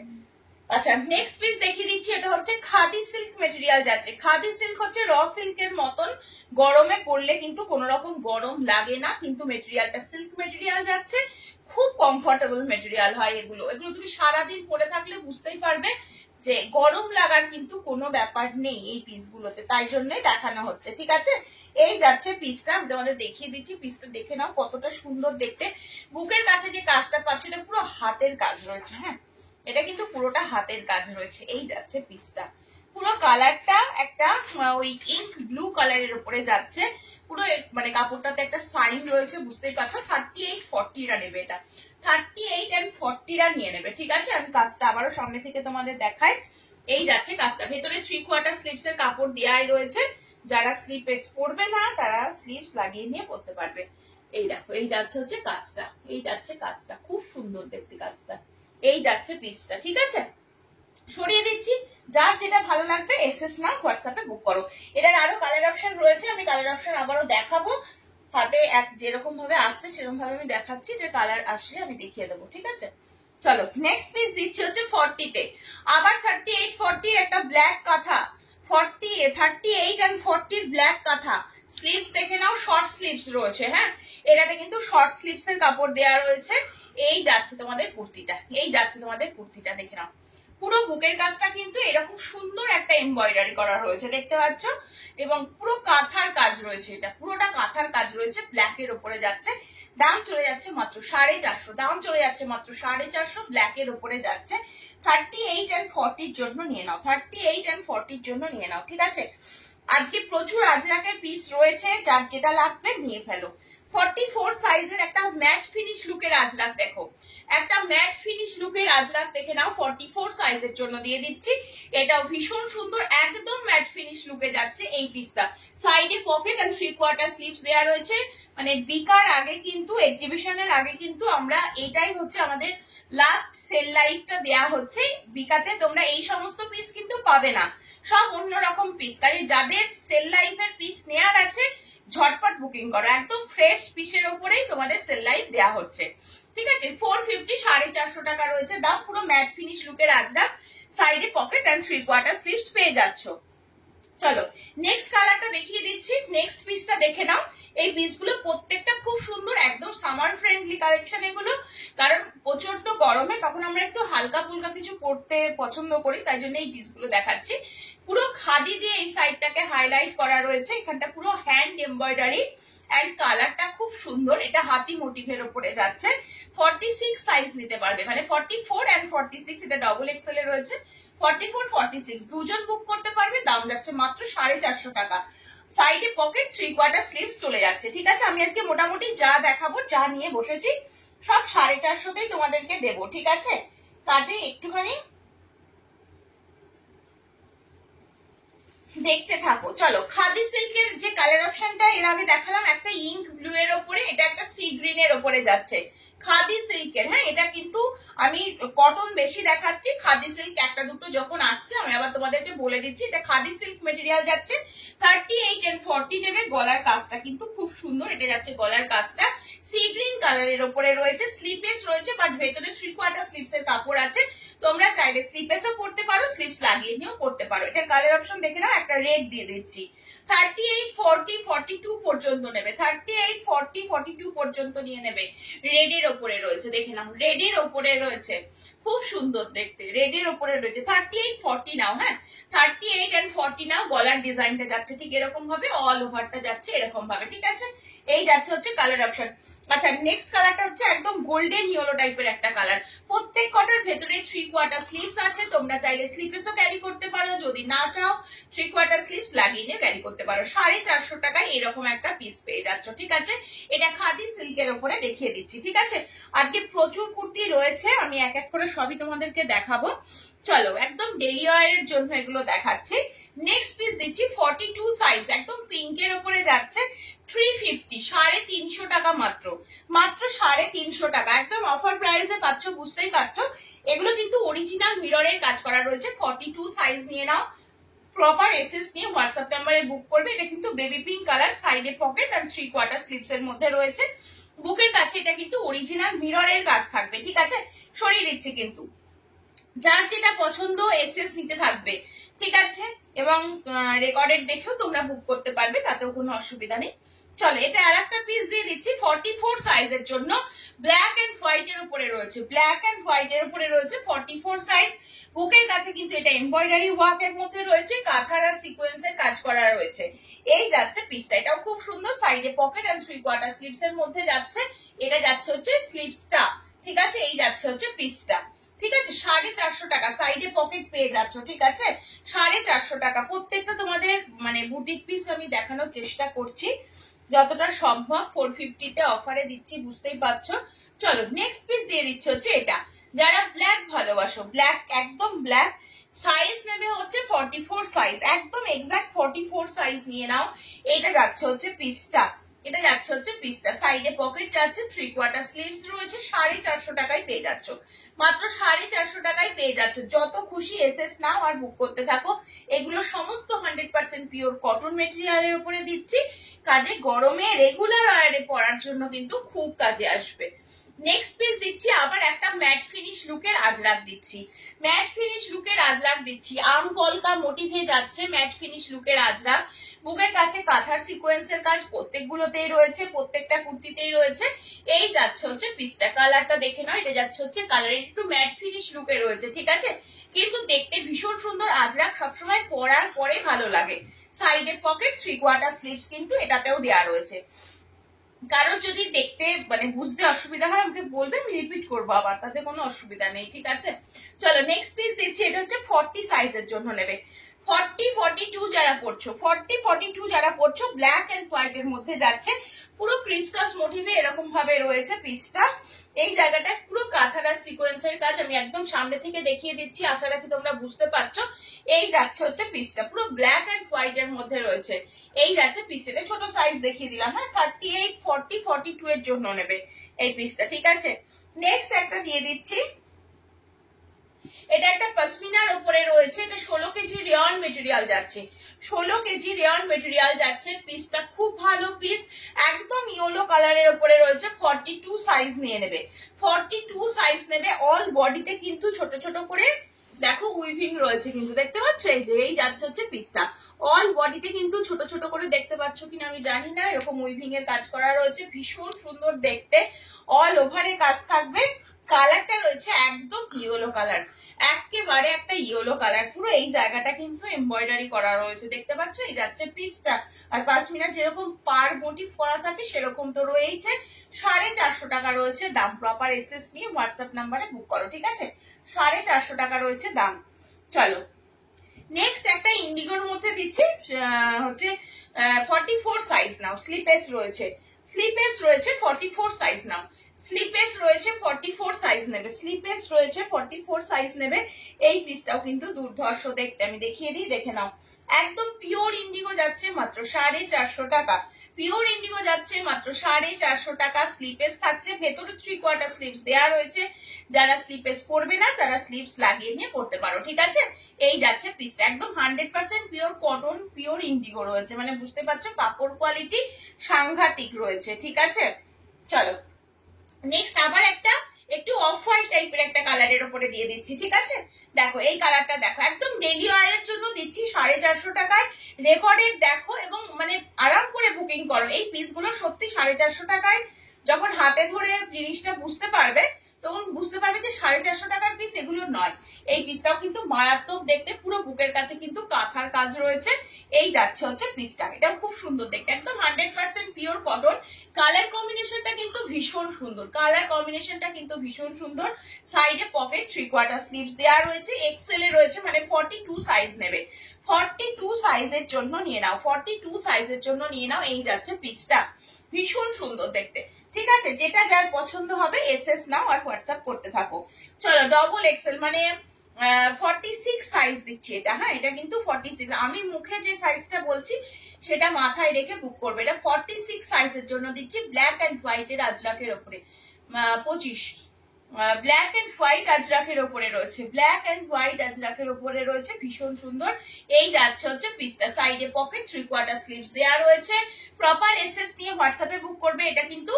আচ্ছা নেক্সট পিস দেখিয়ে দিচ্ছি। এটা হচ্ছে খাদি সিল্ক মেটেরিয়াল যাচ্ছে। খাদি সিল্ক হচ্ছে র সিল্কের মতন, গরমে পড়লে কিন্তু কোনো রকম গরম লাগে না, কিন্তু মেটেরিয়ালটা সিল্ক মেটেরিয়াল যাচ্ছে, খুব কমফোর্টেবল মেটেরিয়াল হয় এগুলো। এগুলো তুমি সারাদিন পরে থাকলে বুঝতেই পারবে যে গরম লাগার কিন্তু কোনো ব্যাপার নেই এই পিসগুলোতে, তাই জন্যই দেখানো হচ্ছে, ঠিক আছে। এই যাচ্ছে পিসটা, আমি তোমাদের দেখিয়ে দিচ্ছি। পিসটা দেখে নাও কতটা সুন্দর দেখতে। বুকের কাছে যে কাজটা পাচ্ছি এটা পুরো হাতের কাজ রয়েছে, হ্যাঁ এটা কিন্তু পুরোটা হাতের কাজ রয়েছে। এই যাচ্ছে পিসটা, পুরো কালারটা একটা ওই ইঙ্ক ব্লু কালারের উপরে যাচ্ছে পুরো, মানে কাপড়টাতে একটা সাইন রয়েছে, বুঝতেই পারছো। 38-40 নেবে এটা, 38 and 40 নিয়ে নেবে, ঠিক আছে। আমি কাজটা আবারও সামনে থেকে তোমাদের দেখাই। এই যাচ্ছে কাজটা, ভেতরে 3/4 স্লিভস এর কাপড় দেওয়াই রয়েছে। যারা স্লিভস পরবে না তারা স্লিভস লাগিয়ে নিয়ে পরতে পারবে। এই দেখো, এই যাচ্ছে হচ্ছে কাজটা, এই যাচ্ছে কাজটা, খুব সুন্দর দেখতে কাজটা। এই যাচ্ছে পিসটা, ঠিক আছে। সরিয়ে দিচ্ছি, যার যেটা ভালো লাগবে এসএস না হোয়াটসঅ্যাপে বুক করো। এটার আরো কালার অপশন রয়েছে, আমি কালার অপশন আবারও দেখাবো। হাতে যেরকম ভাবে আসছে সেরকম ভাবে আমি দেখাচ্ছি, এটা কালার আসলে আমি দেখিয়ে দেবো, ঠিক আছে। চলো নেক্সট পিস দিচ্ছি হচ্ছে 40-তে, আবার 38-40 একটা ব্ল্যাক কাঁথা। 38 and 40 ব্ল্যাক কাঁথা। স্লিভস দেখে নাও, শর্ট স্লিভস রয়েছে, হ্যাঁ এটাতে কিন্তু শর্ট স্লিভস এর কাপড় দেওয়া রয়েছে। এই যাচ্ছে তোমাদের কুর্তিটা, এই যাচ্ছে তোমাদের কুর্তিটা, দেখে নাও। পুরো বুকের কাজটা কিন্তু এরকম সুন্দর একটা এমব্রয়ডারি করা রয়েছে, দেখতে পাচ্ছ। এবং পুরো কাঁথার কাজ রয়েছে, এটা পুরোটা কাঁথার কাজ রয়েছে, ব্ল্যাকের ওপরে যাচ্ছে। দাম চলে যাচ্ছে মাত্র 450, দাম চলে যাচ্ছে মাত্র 450, ব্ল্যাকের ওপরে যাচ্ছে। 38 and 40 জন্য নিয়ে নাও, 38 and 40 জন্য নিয়ে নাও, ঠিক আছে। আজকে প্রচুর আজরাকের পিস রয়েছে, যার যেটা লাগবে নিয়ে ফেলো। 44 সাইজের একটা ম্যাট ফিনিশ লুকের আজরাক দেখো, একটা ম্যাট ফিনিশ লুকের আজরাক দেখে নাও, 44 সাইজের জন্য দিয়ে দিচ্ছি। এটাও ভীষণ সুন্দর, একদম ম্যাট ফিনিশ লুকে যাচ্ছে এই পিসটা। সাইডে পকেট আর 3/4 স্লিভস দেওয়া রয়েছে। মানে বিকার আগে কিন্তু, এক্সিবিশনের আগে কিন্তু আমরা এটাই হচ্ছে আমাদের লাস্ট সেল লাইফটা দেয়া হচ্ছে বিকাতে। তোমরা এই সমস্ত পিস কিন্তু পাবে না, সব অন্যরকম পিস। কারণ যাদের সেল লাইফের পিস নেওয়ার আছে ঝটপট বুকিং করো, একদম ফ্রেশ পিসের ওপরেই তোমাদের সেল লাইফ দেওয়া হচ্ছে, ঠিক আছে। 450, 450 টাকা রয়েছে দাম। পুরো ম্যাট ফিনিশ লুকের আজরাক, সাইডে পকেট এন্ড 3/4 স্লিভস পেয়ে যাচ্ছ। চলো নেক্সট কালারটা দেখিয়ে দিচ্ছি, নেক্সট পিসটা দেখে নাও। এই পিসগুলো প্রত্যেকটা খুব সুন্দর, একদম সামার ফ্রেন্ডলি কালেকশন এগুলো। কারণ প্রচন্ড গরমে তখন আমরা একটু হালকা ফুলকা কিছু পরতে পছন্দ করি, তাই জন্য এই পিসগুলো দেখাচ্ছি। পুরো খাদি দিয়ে এই সাইডটাকে হাইলাইট করা রয়েছে, এখানটা পুরো হ্যান্ড এমব্রয়ডারি এন্ড কালারটা খুব সুন্দর। এটা হাতি মোটিভের উপরে যাচ্ছে। 46 সাইজ নিতে পারবে, মানে 44 and 46, এটা ডবল এক্সেল এ রয়েছে। 44-46 দুজন বুক করতে পারবে, দাম যাচ্ছে মাত্র 450 টাকা। সাইডে পকেট, 3/4 স্লিভস চলে যাচ্ছে, ঠিক আছে। আমি আজকে মোটামুটি যা দেখাবো, যা নিয়ে বসেছি সব 450তেই তোমাদেরকে দেবো, ঠিক আছে। কাজে একটুখানি দেখতে থাকো। চলো, খাদি সিল্কের যে কালার অপশনটা এর আগে দেখালাম একটা ইঙ্ক ব্লু এর ওপরে, এটা একটা সি গ্রিন এর ওপরে যাচ্ছে, খাদি সিল্কের। হ্যাঁ, এটা কিন্তু আমি কটন বেশি দেখাচ্ছি, খাদি সিল্ক একটা দুটো যখন আসছে আমি আবার তোমাদেরকে বলে দিচ্ছি। এটা খাদি সিল্ক মেটেরিয়াল যাচ্ছে 38 and 40 নেবে। গলার কাজটা কিন্তু খুব সুন্দর, এটা যাচ্ছে গলার কাজটা সি গ্রিন কালারের ওপরে রয়েছে, স্লিপলেস রয়েছে, বাট ভেতরে 3/4 স্লিপস এর কাপড় আছে। তোমরা চাইলে স্লিপলেসও পড়তে পারো, স্লিপস লাগিয়ে নিয়েও পড়তে পারো। এটার কালার অপশন দেখে নাও, একটা রেড দিয়ে দিচ্ছি। 38, 40, 42 পর্যন্ত নেবে, 38, 40, 42 পর্যন্ত নিয়ে নেবে। রেডের ওপরে রয়েছে, দেখে নাও, রেডের ওপরে রয়েছে, খুব সুন্দর দেখতে, রেডের ওপরে রয়েছে। 38, 40 নাও। হ্যাঁ, 38 and 40 নাও। গলার ডিজাইনটা যাচ্ছে ঠিক এরকম ভাবে, অল ওভারটা যাচ্ছে এরকম ভাবে, ঠিক আছে। এই যাচ্ছে হচ্ছে কালার অপশন। আচ্ছা, নেক্সট কালারটা হচ্ছে একদম গোল্ডেন ইয়েলো টাইপের একটা কালার। প্রত্যেক কটার ভেতরে 3/4 স্লিভস আছে, তোমরা চাইলে স্লিভসও ক্যারি করতে পারো, যদি না চাও 3/4 স্লিভস লাগিয়ে নিয়ে ক্যারি করতে পারো। 450 টাকায় এরকম একটা পিস পেয়ে যাচ্ছ, ঠিক আছে। এটা খাদি সিল্কের উপরে দেখিয়ে দিচ্ছি, ঠিক আছে। আজকে প্রচুর কুর্তি রয়েছে, আমি এক এক করে সবই তোমাদেরকে দেখাবো। চলো, একদম ডেইলি ওয়্যারের জন্য এগুলো দেখাচ্ছি। নেক্সট পিস দিচ্ছি 42 সাইজ, একদম পিঙ্কের উপরে যাচ্ছে 350, 350 টাকা মাত্র, মাত্র 350 টাকা, একদম অফার প্রাইসে পাচ্ছ, বুঝতেই পারছো। এগুলো কিন্তু অরিজিনাল মিররের কাজ করা রয়েছে। 42 সাইজ নিয়ে নাও, প্রপার এসএস নিয়ে হোয়াটসঅ্যাপ নাম্বারে বুক করবে। এটা কিন্তু বেবি পিঙ্ক কালার, সাইডে পকেট আর 3/4 স্লিভস এর মধ্যে রয়েছে। বুকের কাছে এটা কিন্তু অরিজিনাল মিররের কাজ থাকবে, ঠিক আছে। সরিয়ে দিচ্ছি কিন্তু, যার যেটা পছন্দ এসএস নিতে থাকবে, ঠিক আছে। এবং রেকর্ডেড দেখেও তোমরা বুক করতে পারবে, তাতেও কোনো অসুবিধা নেই। চলো, এটা আর একটা পিস দিয়ে দিচ্ছি 44 সাইজের জন্য। ব্ল্যাক এন্ড হোয়াইট এর উপরে রয়েছে, ব্ল্যাক এন্ড হোয়াইট এর উপরে রয়েছে 44 সাইজ। বুকের কাছে কিন্তু এটা এমব্রয়ডারি ওয়ার্ক এর মধ্যে রয়েছে, কাঁথার আর সিকোয়েন্সের কাজ করা রয়েছে। এই যাচ্ছে পিসটা, এটাও খুব সুন্দর, সাইডে পকেট আর 3/4 স্লিভস এর মধ্যে যাচ্ছে। এটা যাচ্ছে হচ্ছে স্লিভসটা, ঠিক আছে। এই যাচ্ছে হচ্ছে পিসটা, ঠিক আছে। 450 টাকা, সাইডে পকেট পেয়ে যাচ্ছ, ঠিক আছে। 450 টাকা প্রত্যেকটা তোমাদের মানে বুটিক পিস আমি দেখানোর চেষ্টা করছি যতটা সম্ভব। 450 তে অফারে দিচ্ছি, বুঝতেই পারছো। চলো, নেক্সট পিস দিয়ে দিচ্ছি হচ্ছে এটা। যারা ব্ল্যাক ভালোবাসো, ব্ল্যাক, একদম ব্ল্যাক, সাইজ নেবে হচ্ছে 44 সাইজ, একদম এক্সাক্ট 44 সাইজ নিয়ে নাও। এটা যাচ্ছে হচ্ছে পিসটা, এটা যাচ্ছে হচ্ছে পিসটা, সাইডে পকেট যাচ্ছে, 3/4 স্লিভস রয়েছে। 450 টাকায় পেয়ে যাচ্ছ, মাত্র 450 টাকায় পেয়ে যাচ্ছ। যত খুশি এসএস নাও আর বুক করতে থাকো। এগুলো সমস্ত 100% পিওর কটন মেটেরিয়ালের উপরে দিচ্ছি, কাজে গরমে রেগুলার ওয়্যারে পরার জন্য কিন্তু খুব কাজে আসবে। নেক্সট পিস দিচ্ছি আবার একটা ম্যাট ফিনিশ লুকের আজরাক দিচ্ছি, ম্যাট ফিনিশ লুকের আজরাক দিচ্ছি। আম কলকা মোটিভে যাচ্ছে ম্যাট ফিনিশ লুকের আজরাক। বুকের কাছে কাঁথার সিকোয়েন্সের কাজ প্রত্যেকগুলোতেই রয়েছে, প্রত্যেকটা কুর্তিতেই রয়েছে। এই যাচ্ছে হচ্ছে পিসটা, কালারটা দেখে নাও। এটা যাচ্ছে হচ্ছে কালার, একটু ম্যাট ফিনিশ লুকে রয়েছে, ঠিক আছে। কিন্তু দেখতে ভীষণ সুন্দর, আজরাক সবসময় পরার পরে ভালো লাগে। সাইডে পকেট, 3/4 স্লিভস কিন্তু এটাতেও দেওয়া রয়েছে। কারোর যদি দেখতে মানে বুঝতে অসুবিধা হয় আমাকে বলবে, আমি রিপিট করবো আবার, তাতে কোনো অসুবিধা নেই, ঠিক আছে। চলো, নেক্সট পিস দিচ্ছি, এটা হচ্ছে 40 সাইজের জন্য নেবে। 40, 42 যারা পড়ছো, 40, 42 যারা পড়ছো, ব্ল্যাক এন্ড হোয়াইট এর মধ্যে যাচ্ছে। পুরো ক্রিসক্রস মোটিভে এরকম ভাবে রয়েছে পিসটা। এই জায়গাটা পুরো কাঁথার আর সিকোয়েন্সের কাজ, আমি একদম সামনে থেকে দেখিয়ে দিচ্ছি, আশা রাখি তোমরা বুঝতে পারছো। এই যাচ্ছে হচ্ছে পিসটা, পুরো ব্ল্যাক এন্ড হোয়াইট এর মধ্যে রয়েছে। এই যাচ্ছে পিসটা, ছোট সাইজ দেখিয়ে দিলাম। হ্যাঁ, 38, 40, 42 এর জন্য নেবে এই পিসটা, ঠিক আছে। নেক্সট একটা দিয়ে দিচ্ছি, এটা একটা পশমিনার উপরে রয়েছে, এটা 16 কেজি রেয়ন মেটেরিয়াল যাচ্ছে, 16 কেজি রেয়ন মেটেরিয়াল যাচ্ছে। পিসটা খুব ভালো পিস, একদম ইয়েলো কালারের উপরে রয়েছে। 42 সাইজ নিয়ে নেবে, 42 সাইজ নেবে। অল বডিতে কিন্তু ছোট ছোট করে দেখো উইভিং রয়েছে, কিন্তু দেখতে পাচ্ছ, এই যে এই যাচ্ছে হচ্ছে পিসটা। অল বডিতে কিন্তু ছোট ছোট করে দেখতে পাচ্ছ কিনা আমি জানি না, এরকম উইভিং এর কাজ করা রয়েছে, ভীষণ সুন্দর দেখতে। অল ওভারে কাজ থাকবে। কালারটা রয়েছে একদম ইয়েলো কালার, একেবারে একটা ইয়েলো কালার। পুরো এই জায়গাটা কিন্তু এমব্রয়ডারি করা রয়েছে, দেখতে পাচ্ছ। এই যাচ্ছে পিসটা, আর পাশমিনা যেরকম পার মোটিভ করা থাকে সেরকম তো রয়েছে। 450 টাকা রয়েছে দাম, প্রপার এসএস নিয়ে হোয়াটসঅ্যাপ নাম্বারে বুক করো, ঠিক আছে। 450 টাকা রয়েছে দাম। চলো, নেক্সট একটা ইন্ডিগোর মধ্যে দিচ্ছি, হচ্ছে 44 সাইজ নাও। স্লিপেস রয়েছে, স্লিপেস রয়েছে, 44 সাইজ নাও। স্লিপলেস রয়েছে 44 সাইজ নেবে, স্লিপলেস রয়েছে 44 সাইজ নেবে। এই পিসটাও কিন্তু দুর্ধর্ষ দেখতে, আমি দেখিয়ে দিই, দেখে নাও। একদম পিওর ইন্ডিগো যাচ্ছে মাত্র 450 টাকা, পিওর ইন্ডিগো যাচ্ছে মাত্র 450 টাকা। স্লিপলেস থাকছে, ভেতরে 3/4 স্লিপস দেওয়া রয়েছে। যারা স্লিপলেস পরবে না তারা স্লিপস লাগিয়ে নিয়ে পড়তে পারো, ঠিক আছে। এই যাচ্ছে পিসটা, একদম 100% পিওর কটন, পিওর ইন্ডিগো রয়েছে, মানে বুঝতে পারছো কাপড় কোয়ালিটি সাংঘাতিক রয়েছে, ঠিক আছে। চলো নেক্সট আবার একটা একটু অফ হোয়াইট টাইপের একটা কালারের উপরে দিয়ে দিচ্ছি, ঠিক আছে। দেখো এই কালারটা দেখো, একদম ডেলি ওয়ারের জন্য দিচ্ছি 450 টাকায়। রেকর্ডেড দেখো এবং মানে আরাম করে বুকিং করো। এই পিসগুলো সত্যি 450 টাকায় যখন হাতে ধরে জিনিসটা বুঝতে পারবে তখন বুঝতে পারবে যে 450 টাকার পিস এগুলো নয়। এই পিসটাও কিন্তু মারাত্মক দেখতে, পুরো বুকের কাছে কিন্তু কাঁথার কাজ রয়েছে। এই যাচ্ছে হচ্ছে পিসটা, এটাও খুব সুন্দর দেখতে, একদম 100% পিওর কটন। কালার কম্বিনেশনটা কিন্তু ভীষণ সুন্দর, কালার কম্বিনেশনটা কিন্তু ভীষণ সুন্দর। সাইডে পকেট 3/4 স্লিভস দেওয়া রয়েছে, এক্সেল এ রয়েছে, মানে 42 সাইজ নেবে। 42 সাইজের জন্য নিয়ে নাও, 42 সাইজের জন্য নিয়ে নাও। এই যাচ্ছে পিসটা, ভীষণ সুন্দর দেখতে, ঠিক আছে। যেটা যার পছন্দ হবে এসএস নাও আর হোয়াটসঅ্যাপ করতে থাকো। চলো ডবল এক্সেল মানে 46 সাইজ দিচ্ছি এটা, হ্যাঁ এটা কিন্তু 46, আমি মুখে যে সাইজটা বলছি সেটা মাথায় রেখে বুক করবে। এটা 46 সাইজের জন্য দিচ্ছি, ব্ল্যাক এন্ড হোয়াইটের আজরাকের ওপরে 25, ব্ল্যাক এন্ড হোয়াইট আজরাকের ওপরে রয়েছে, ব্ল্যাক এন্ড হোয়াইট আজরাকের ওপরে রয়েছে, ভীষণ সুন্দর। এই যাচ্ছে হচ্ছে পিসটা, সাইডে পকেট 3/4 স্লিভস দেওয়া রয়েছে। প্রপার এসএস নিয়ে হোয়াটসঅ্যাপে বুক করবে। এটা কিন্তু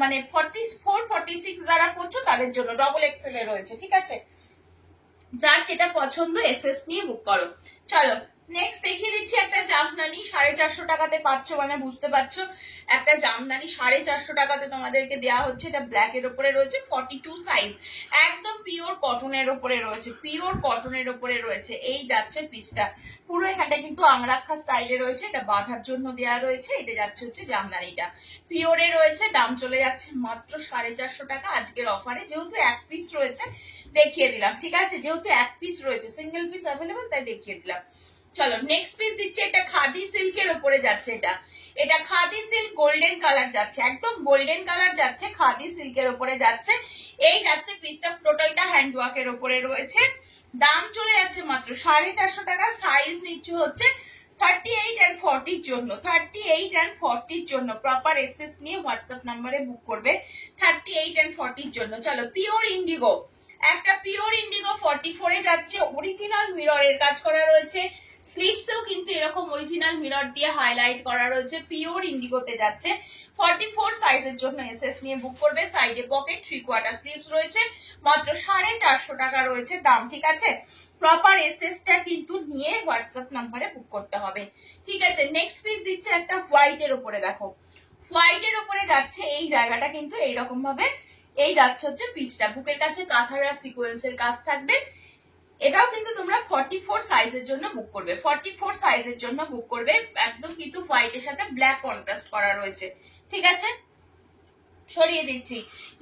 মানে 44 46 যারা করছো তাদের জন্য ডবল এক্সেল এ রয়েছে, ঠিক আছে। যার যেটা পছন্দ এসএস নিয়ে বুক করো। চলো নেক্সট দেখিয়ে দিচ্ছি একটা জামদানি, 450 টাকাতে পাচ্ছ, মানে বুঝতে পারছো একটা জামদানি 450 টাকাতে তোমাদেরকে দেওয়া হচ্ছে। এটা ব্ল্যাক এর উপরে রয়েছে, 42 সাইজ, একদম পিওর কটনের উপরে রয়েছে, পিওর কটনের উপরে রয়েছে। এই যাচ্ছে পিসটা, পুরো এখানটা কিন্তু আংরাক্ষা স্টাইলে রয়েছে, এটা বাঁধার জন্য দেওয়া রয়েছে। এটা যাচ্ছে হচ্ছে জামদানিটা, পিওরে রয়েছে, দাম চলে যাচ্ছে মাত্র 450 টাকা আজকের অফারে। যেহেতু এক পিস রয়েছে দেখিয়ে দিলাম, ঠিক আছে, যেহেতু এক পিস রয়েছে, সিঙ্গেল পিস অ্যাভেলেবল তাই দেখিয়ে দিলাম। চলো নেক্সট পিস দিচ্ছি, এটা খাদি সিল্কের উপরে যাচ্ছে। এটা খাদি সিল্ক গোল্ডেন কালার যাচ্ছে, একদম গোল্ডেন কালার যাচ্ছে, খাদি সিল্কের উপরে যাচ্ছে। এই যাচ্ছে পিসটা, টোটালটা হ্যান্ড ওয়ার্কের উপরে রয়েছে। দাম চলে যাচ্ছে মাত্র 450 টাকা। সাইজ নিচ্ছে হচ্ছে 38 and 40 জন্য, 38 and 40 জন্য। প্রপার এসএস নিয়ে হোয়াটসঅ্যাপ নাম্বারে বুক করবে 38 and 40 জন্য। চলো পিওর ইন্ডিগো, একটা পিওর ইন্ডিগো 44 এ যাচ্ছে, অরিজিনাল মিররের কাজ করা রয়েছে। স্লিভসেও কিন্তু এরকম অরিজিনাল মিরর দিয়ে হাইলাইট করা রয়েছে, পিওর ইন্ডিগোতে যাচ্ছে। 44 সাইজের জন্য এসএস নিয়ে বুক করবে। সাইডে পকেট 3/4 স্লিভস রয়েছে, মাত্র 450 টাকা রয়েছে দাম, ঠিক আছে। প্রপার এসএসটা কিন্তু নিয়ে হোয়াটসঅ্যাপ নাম্বারে বুক করতে হবে, ঠিক আছে। নেক্সট পিস দিচ্ছে একটা হোয়াইটের উপরে, দেখো হোয়াইটের উপরে যাচ্ছে। এই জায়গাটা কিন্তু এইরকম ভাবে এই যাচ্ছে হচ্ছে পিসটা, বুকের কাছে কাঁথার আর সিকোয়েন্সের কাজ থাকবে। এটাও কিন্তু তোমরা 44 সাইজের জন্য বুক করবে, 44 সাইজের জন্য বুক করবে। একদম কিন্তু হোয়াইটের সাথে ব্ল্যাক কন্ট্রাস্ট করা রয়েছে, ঠিক আছে। সরিয়ে দিচ্ছি।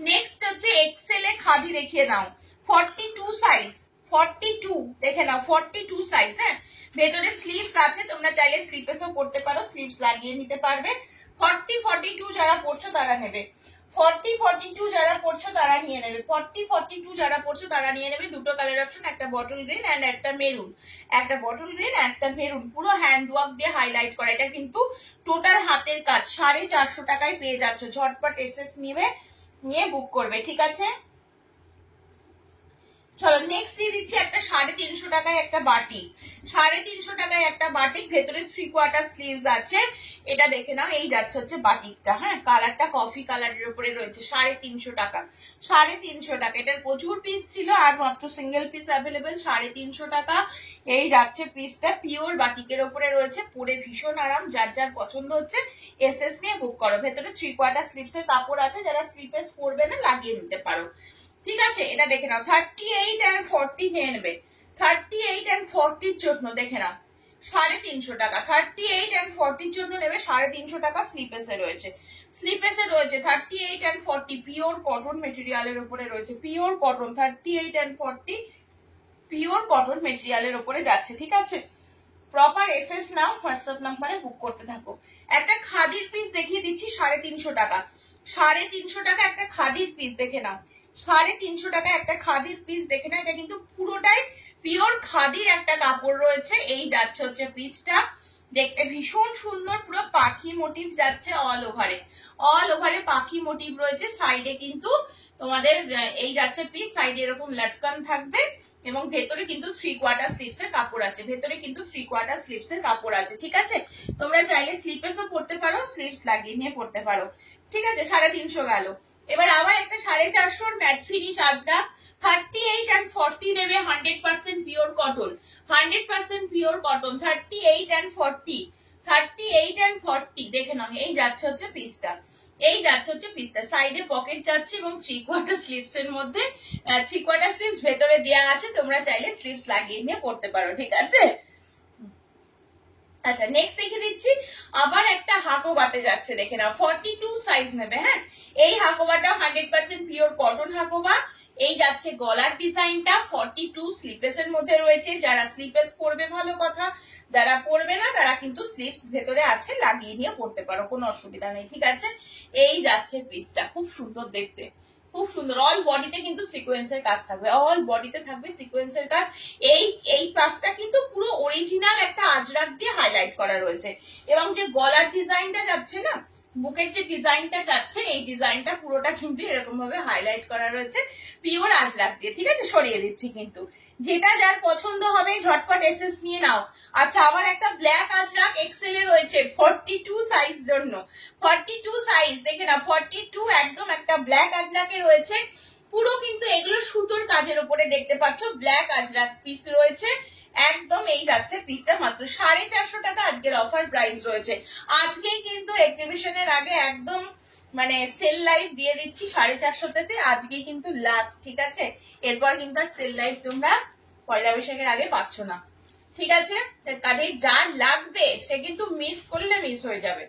নেক্সট হচ্ছে এক্সেল এ খাদি, দেখিয়ে নাও 42 সাইজ, 42 দেখে নাও, 42 সাইজ, হ্যাঁ ভেতরে স্লিভস আছে, তোমরা চাইলে স্লিপেসও পড়তে পারো, স্লিভস লাগিয়ে নিতে পারবে। 40-42 যারা পড়ছো তারা নেবে, 40-42 যারা পড়ছো তারা নিয়ে নেবে, 40-42 যারা পড়ছো তারা নিয়ে নেবে। দুটো কালার অপশন, একটা বটল গ্রিন এন্ড একটা মেরুন, একটা বটল গ্রিন একটা মেরুন, পুরো হ্যান্ড ওয়ার্ক দিয়ে হাইলাইট করা। এটা কিন্তু টোটাল হাতের কাজ, 450 টাকায় পেয়ে যাচ্ছ। ঝটপট এসএস নিয়ে বুক করবে, ঠিক আছে। চলো নেক্সট দিয়ে দিচ্ছি একটা 350 টাকায় একটা বাটিক, 350 টাকায় একটা বাটিক, ভেতরে 3/4 স্লিভস আছে। এটা দেখে নাও, এই যাচ্ছে হচ্ছে বাটিকটা, হ্যাঁ কালারটা কফি কালারের উপরে রয়েছে, 350 টাকা, 350 টাকা। এটার প্রচুর পিস ছিল আর মাত্র সিঙ্গেল পিস অ্যাভেলেবেল, 350 টাকা। এই যাচ্ছে পিসটা, পিওর বাটিকের উপরে রয়েছে, পরে ভীষণ আরাম। যার যার পছন্দ হচ্ছে এসএস নিয়ে বুক করো। ভেতরে 3/4 স্লিভস এর কাপড় আছে, যারা স্লিপেস পরবে না লাগিয়ে নিতে পারো, ঠিক আছে। এটা দেখে নাও 38 and 40 নিয়ে নেবে, 38 and 40 জন্য দেখে নাও 350 টাকা, 38 and 40 জন্য নেবে 350 টাকা। স্লিপেসে রয়েছে, স্লিপেসে রয়েছে 38 and 40, পিওর কটন মেটেরিয়ালের উপরে রয়েছে, pure cotton 38 and 40 pure cotton মেটেরিয়ালের উপরে যাচ্ছে, ঠিক আছে। প্রপার এসএস নাও, হোয়াটসঅ্যাপ নাম্বারে বুক করতে থাকো। একটা খাদির পিস দেখিয়ে দিচ্ছি 350 টাকা, 350 টাকা একটা খাদির পিস, দেখে নাও 350 টাকা একটা খাদির পিস, দেখে নাও। এটা কিন্তু পুরোটাই পিওর খাদির একটা কাপড় রয়েছে। এই যাচ্ছে হচ্ছে পিসটা, দেখতে ভীষণ সুন্দর, পুরো পাখি মোটিভ যাচ্ছে অল ওভারে পাখি মোটিভ রয়েছে। সাইডে কিন্তু তোমাদের এই যাচ্ছে পিস, সাইডে এরকম লটকান থাকবে এবং ভেতরে কিন্তু 3/4 স্লিভস এর কাপড় আছে, ভেতরে কিন্তু 3/4 স্লিভস এর কাপড় আছে। ঠিক আছে, তোমরা চাইলে স্লিপেসও পরতে পারো, স্লিভস লাগিয়ে নিয়ে পরতে পারো। ঠিক আছে, 350 গেল। এবার আবার একটা 450 ম্যাট ফিনিশ আজরাক, 38 and 40 নেবে, 100% pure cotton, 100% pure cotton, 38 and 40, 38 and 40 দেখে নাও। এই যাচ্ছে হচ্ছে পিসটা, এই যাচ্ছে হচ্ছে পিসটা, সাইডে পকেট যাচ্ছে এবং 3/4 স্লিভস এর মধ্যে 3/4 স্লিভস ভেতরে দেওয়া আছে, তোমরা চাইলে স্লিভস লাগিয়ে নিয়ে পড়তে পারো। ঠিক আছে, আচ্ছা নেক্সট দেখে দিচ্ছি আবার একটা হাকোবাতে যাচ্ছে, দেখে নাও 42 সাইজ নেবে। হ্যাঁ, এই হাকোবাটা 100% পিওর কটন হাকোবা। এই যাচ্ছে গলার ডিজাইনটা, 42 স্লিপেস এর মধ্যে রয়েছে। যারা স্লিপেস পরবে ভালো কথা, যারা পরবে না তারা কিন্তু স্লিপস ভেতরে আছে, লাগিয়ে নিয়ে পড়তে পারো, কোনো অসুবিধা নেই। ঠিক আছে, এই যাচ্ছে পিসটা, খুব সুন্দর দেখতে, খুব সুন্দর। অল বডিতে কিন্তু সিকোয়েন্সের কাজ থাকবে, অল বডিতে থাকবে সিকোয়েন্সের কাজ। এই পাশটা কিন্তু পুরো অরিজিনাল একটা আজরাক দিয়ে হাইলাইট করা রয়েছে এবং যে গলার ডিজাইনটা যাচ্ছে না, বুকের যে ডিজাইনটা যাচ্ছে, এই ডিজাইনটা পুরোটা কিন্তু এরকম ভাবে হাইলাইট করা রয়েছে পিওর আজরাক দিয়ে। ঠিক আছে, সরিয়ে দিচ্ছি কিন্তু, যেটা যার পছন্দ হবে ঝটপট এসএস নিয়ে নাও। আচ্ছা, আবার একটা ব্ল্যাক আজরাক এক্সেল এ রয়েছে 42 সাইজ জন্য, 42 সাইজ দেখে না, 42 একদম একটা ব্ল্যাক আজরাকে রয়েছে। পুরো কিন্তু এগুলো সুতোর কাজের উপরে দেখতে পাচ্ছ, ব্ল্যাক আজরাক পিস রয়েছে একদম। এই যাচ্ছে পিসটা মাত্র 450 টাকা, আজকের অফার প্রাইস রয়েছে। আজকেই কিন্তু এক্সিবিশনের আগে একদম মানে সেল লাইভ দিয়ে দিচ্ছি 450 আজকেই কিন্তু লাস্ট। ঠিক আছে, এরপর কিন্তু আর সেল লাইভ তোমরা পয়লা বৈশাখের আগে পাচ্ছ না। ঠিক আছে, কাজেই যার লাগবে সে কিন্তু মিস করলে মিস হয়ে যাবে।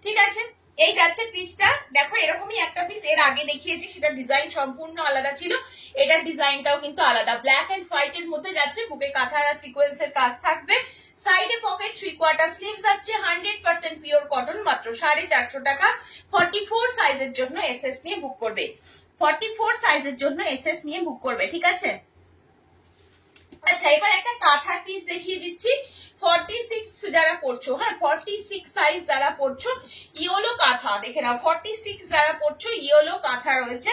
ঠিক আছে, এই যাচ্ছে পিসটা, দেখো এরকমই একটা পিস এর আগে দেখিয়েছি, সেটা ডিজাইন সম্পূর্ণ আলাদা ছিল, এটার ডিজাইনটাও কিন্তু আলাদা। ব্ল্যাক এন্ড হোয়াইট এর মধ্যে যাচ্ছে, বুকে কাঁথার আর সিকোয়েন্সের কাজ থাকবে, সাইডে পকেট, 3/4 স্লিভস আছে, 100% পিওর কটন, মাত্র 450 টাকা। 44 সাইজের জন্য এসএস নিয়ে বুক করবে, 44 সাইজের জন্য এসএস নিয়ে বুক করবে। ঠিক আছে, আচ্ছা এবার একটা কাঁথার পিস দেখিয়ে দিচ্ছি 46 যারা পড়ছো, হ্যাঁ 46 সাইজ যারা পড়ছো, ইয়েলো কাঁথা দেখে নাও, 46 যারা পড়ছো ইয়েলো কাঁথা রয়েছে।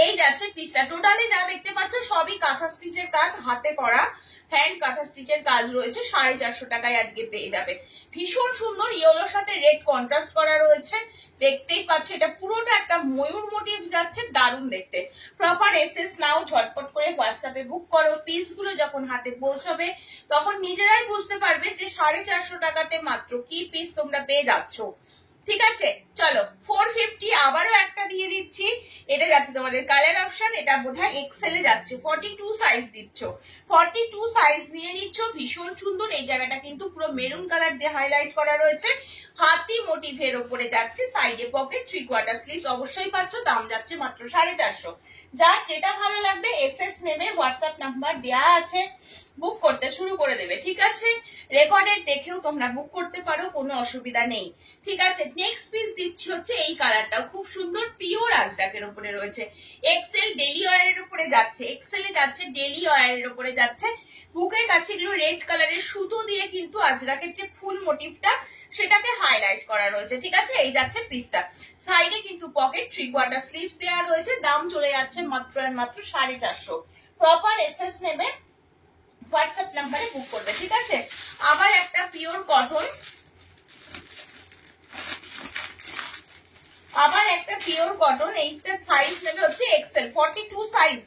এই যাচ্ছে পিসটা, টোটালি যা দেখতে পাচ্ছ সবই কাঁথা স্টিচের কাজ, হাতে করা হ্যান্ড কাঁথা স্টিচের কাজ রয়েছে। 450 টাকায় আজকে পেয়ে যাবে। ভীষণ সুন্দর, ইয়েলোর সাথে রেড কন্ট্রাস্ট করা রয়েছে, দেখতেই পাচ্ছ এটা পুরোটা একটা ময়ূর মোটিভ যাচ্ছে, দারুণ দেখতে। প্রপার এসএস নাও, ঝটপট করে হোয়াটসঅ্যাপে বুক করো। পিস গুলো যখন হাতে পৌঁছবে তখন নিজেরাই বুঝতে পারবে যে 450 টাকাতে মাত্র কি পিস তোমরা পেয়ে যাচ্ছ। ঠিক আছে, চলো 450 আবারও একটা দিয়ে দিচ্ছি। এটা যাচ্ছে তোমাদের কালার অপশন, এটা বোধহয় এক্সেল এ যাচ্ছে, 42 সাইজ দিচ্ছ, 42 সাইজ নিয়ে নিচ্ছ। ভীষণ সুন্দর, এই জায়গাটা কিন্তু পুরো মেরুন কালার দিয়ে হাইলাইট করা রয়েছে, হাতি মোটিভের ওপরে যাচ্ছে, সাইডে পকেট, 3/4 স্লিভস অবশ্যই পাচ্ছ, দাম যাচ্ছে মাত্র 450। যার যেটা ভালো লাগবে এসএস নেবে, হোয়াটসঅ্যাপ নাম্বার দেওয়া আছে, বুক করতে শুরু করে দেবে। ঠিক আছে, রেকর্ডেড দেখেও তোমরা বুক করতে পারো, কোনো অসুবিধা নেই। ঠিক আছে, নেক্সট পিস দিচ্ছি হচ্ছে এই কালারটাও খুব সুন্দর, পিওর আজরাকের উপরে রয়েছে, এক্সেল ডেলি ওয়ারের উপরে যাচ্ছে, এক্সেল এ যাচ্ছে, ডেলি ওয়ারের উপরে যাচ্ছে। বুকের কাছে এগুলো রেড কালারের সুতো দিয়ে কিন্তু আজরাকের যে ফুল মোটিভটা সেটাকে হাইলাইট করা রয়েছে। ঠিক আছে, এই যাচ্ছে পিসটা, সাইডে কিন্তু পকেট, 3/4 স্লিভস দেওয়া রয়েছে, দাম চলে যাচ্ছে মাত্র আর মাত্র 450। প্রপার এসএস নেবে, হোয়াটসঅ্যাপ নাম্বারে বুক করবে। ঠিক আছে, আবার একটা পিওর কটন, আবার একটা পিওর কটন, এইটা সাইজ নেবে হচ্ছে এক্সেল, 42 সাইজ,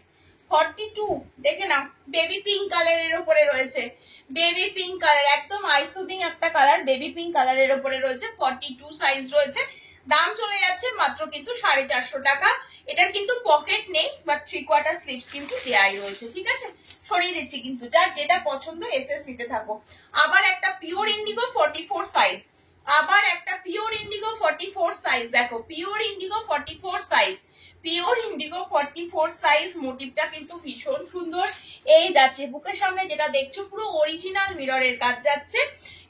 42 দেখে নাও, বেবি পিঙ্ক কালারের উপরে রয়েছে, বেবি পিঙ্ক কালার, একদম আইসুদিং একটা কালার, বেবি পিঙ্ক কালারের উপরে রয়েছে, 42 সাইজ রয়েছে, দাম চলে যাচ্ছে মাত্র কিন্তু 450 টাকা। এটার কিন্তু পকেট নেই, বা 3/4 স্লিভস কিন্তু দেয়াই রয়েছে। ঠিক আছে, সরিয়ে দিচ্ছি কিন্তু, যার যেটা পছন্দ এসএস নিতে থাকো। আবার একটা পিওর ইন্ডিগো 44 সাইজ, আবার একটা পিওর ইন্ডিগো 44 সাইজ, দেখো pure indigo 44 size, pure indigo 44 size, মোটিভটা কিন্তু ভীষণ সুন্দর। এই যাচ্ছে বুকের সামনে যেটা দেখছো পুরো অরিজিনাল মিররের কাজ যাচ্ছে,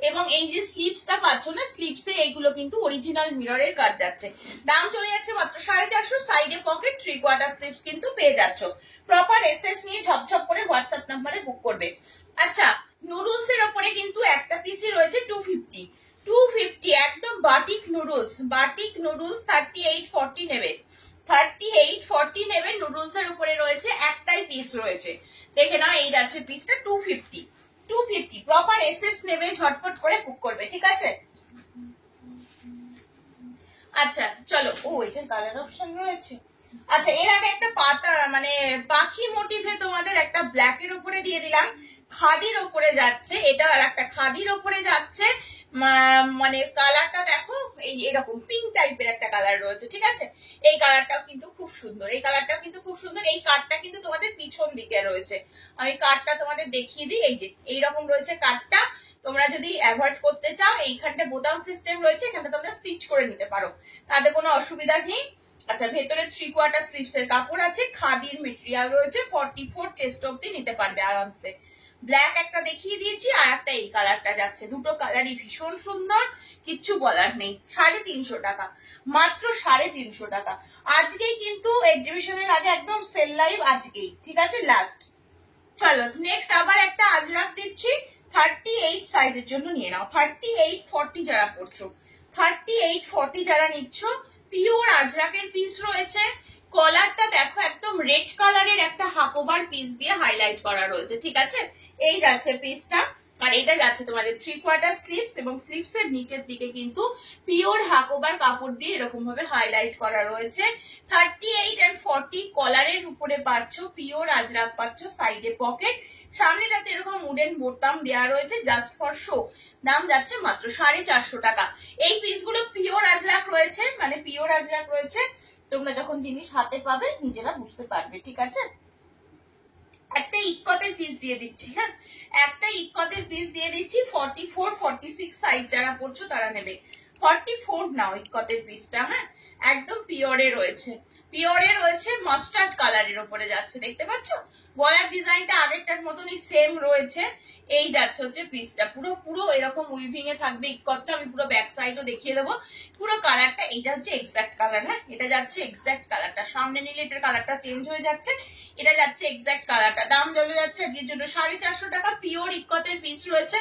এবং এই যে স্লিপসটা পাচ্ছ না, স্লিপসে এইগুলো কিন্তু অরিজিনাল মিররের কাজ যাচ্ছে। দাম চলে যাচ্ছে মাত্র 450, সাইডে পকেট 3/4 স্লিপস কিন্তু পেয়ে যাচ্ছ। প্রপার এসএস নিয়ে ঝপঝপ করে হোয়াটসঅ্যাপ নাম্বারে বুক করবে। আচ্ছা, নুডলস এর ওপরে কিন্তু একটা পিসি রয়েছে 250 একদম বাটিক নুডলস, 3840 নেবে, 3840 নেবে। নুডলস এর উপরে রয়েছে, একটাই পিস রয়েছে, দেখে নাও। এই যাচ্ছে পিসটা 250 প্রপার এসএস নেবে, ঝটপট করে বুক করবে, ঠিক আছে। আচ্ছা চলো, ও এটার কালার অপশন রয়েছে। আচ্ছা, এর আগে একটা পাতা মানে পাখি মোটিভে তোমাদের একটা ব্ল্যাক এর উপরে দিয়ে দিলাম, খাদির ওপরে যাচ্ছে, এটা আর একটা খাদির ওপরে যাচ্ছে। মানে কালারটা দেখো, এই এরকম পিঙ্ক টাইপের একটা কালার রয়েছে, ঠিক আছে। এই কালারটাও কিন্তু খুব সুন্দর, এই কালারটাও কিন্তু খুব সুন্দর। এই কার্ডটা কিন্তু তোমাদের পিছন দিকে রয়েছে, আমি কার্ডটা তোমাদের দেখিয়ে দিই। এই যে এইরকম রয়েছে কার্ডটা, তোমরা যদি অ্যাভয়েড করতে চাও এইখানটা বোতাম সিস্টেম রয়েছে, এখানটা তোমরা স্টিচ করে নিতে পারো, তাতে কোনো অসুবিধা নেই। আচ্ছা, ভেতরে 3/4 স্লিপস এর কাপড় আছে, খাদির মেটেরিয়াল রয়েছে, 44 চেস্ট অব্দি নিতে পারবে আরামসে। ব্ল্যাক একটা দেখিয়ে দিয়েছি, আর একটা এই কালারটা যাচ্ছে, দুটো কালারই ভীষণ সুন্দর, কিচ্ছু বলার নেই। 350 টাকা, মাত্র 350 টাকা। আজকেই কিন্তু এক্সিবিশনের আগে একদম সেল লাইভ আজকেই, ঠিক আছে, লাস্ট। চলো নেক্সট আবার একটা আজরাক দিচ্ছি, 38 সাইজের জন্য নিয়ে নাও। 3840 যারা পড়ছো, 3840 যারা নিচ্ছ, পিওর আজরাকের পিস রয়েছে। কলারটা দেখো একদম রেড কালারের একটা হাকোবার পিস দিয়ে হাইলাইট করা রয়েছে, ঠিক আছে। এই যাচ্ছে পিসটা, আর এটা যাচ্ছে তোমাদের 3/4 স্লিভস, এবং স্লিভস এর নিচের দিকে কিন্তু পিওর হাকোবার কাপড় দিয়ে এরকম ভাবে হাইলাইট করা রয়েছে। 38 and 40 কলারের উপরে পাচ্ছ, পিওর আজরাক পাচ্ছ, সাইডে পকেট, সামনেটাতে এরকম উডেন বোতাম দেওয়া রয়েছে, জাস্ট ফর শো। দাম যাচ্ছে মাত্র 450 টাকা। এই পিসগুলো পিওর আজরাক রয়েছে, মানে পিওর আজরাক রয়েছে, তোমরা যখন জিনিস হাতে পাবে নিজেরা বুঝতে পারবে, ঠিক আছে। একটা ইক্কতের পিস দিয়ে দিচ্ছি, হ্যাঁ, একটা ইক্কতের পিস দিয়ে দিচ্ছি। 44 46 সাইজ যারা পড়ছো তারা নেবে, 44 নাও ইক্কতের পিসটা, হ্যাঁ, একদম পিওরে রয়েছে, পিওরে রয়েছে, মাস্টার্ড কালারের উপরে যাচ্ছে, দেখতে পাচ্ছ। গলার ডিজাইনটা আগেরটার মতনই সেম রয়েছে। এই যাচ্ছে হচ্ছে পিসটা, পুরো পুরো এরকম উইভিং এ থাকবে ইক্কতটা, আমি পুরো ব্যাক সাইডও দেখিয়ে দেবো। পুরো কালারটা এটা হচ্ছে এক্সাক্ট কালার, হ্যাঁ, এটা যাচ্ছে এক্সাক্ট কালারটা, সামনে নিলে এটার কালারটা চেঞ্জ হয়ে যাচ্ছে, এটা যাচ্ছে এক্সাক্ট কালারটা। দাম চলে যাচ্ছে আজকের জন্য 450 টাকা। পিওর ইক্কতের পিস রয়েছে,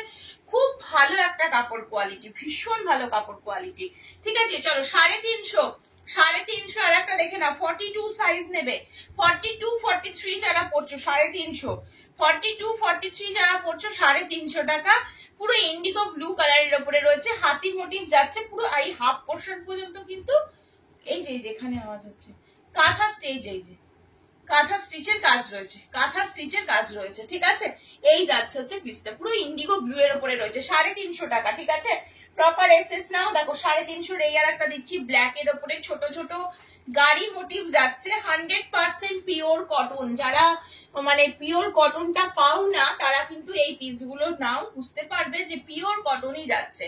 খুব ভালো একটা কাপড় কোয়ালিটি, ভীষণ ভালো কাপড় কোয়ালিটি, ঠিক আছে। চলো 350 আর একটা দেখে না, 42 সাইজ নেবে, 42 43 যারা পড়ছো 350, 42 43 যারা পড়ছো 350 টাকা। পুরো ইন্ডিগো ব্লু কালারের উপরে রয়েছে, হাতি মোটিভ যাচ্ছে পুরো এই হাফ পোর্শন পর্যন্ত, কিন্তু এই যে যেখানে আওয়াজ হচ্ছে কাঁথা স্টেজ, এই যে কাঁথা স্টিচের কাজ রয়েছে, কাঁথা স্টিচের কাজ রয়েছে, ঠিক আছে। এই যাচ্ছে হচ্ছে পিসটা, পুরো ইন্ডিগো ব্লু এর উপরে রয়েছে, 350 টাকা, ঠিক আছে। প্রপার এসএস নাও, দেখো 350 এই আর একটা দিচ্ছি ব্ল্যাক এর উপরে, ছোট ছোট গাড়ি মোটিভ যাচ্ছে, 100% পিওর কটন। যারা মানে পিওর কটনটা পাও না তারা কিন্তু এই পিসগুলো নাও, বুঝতে পারবে যে পিওর কটনই যাচ্ছে।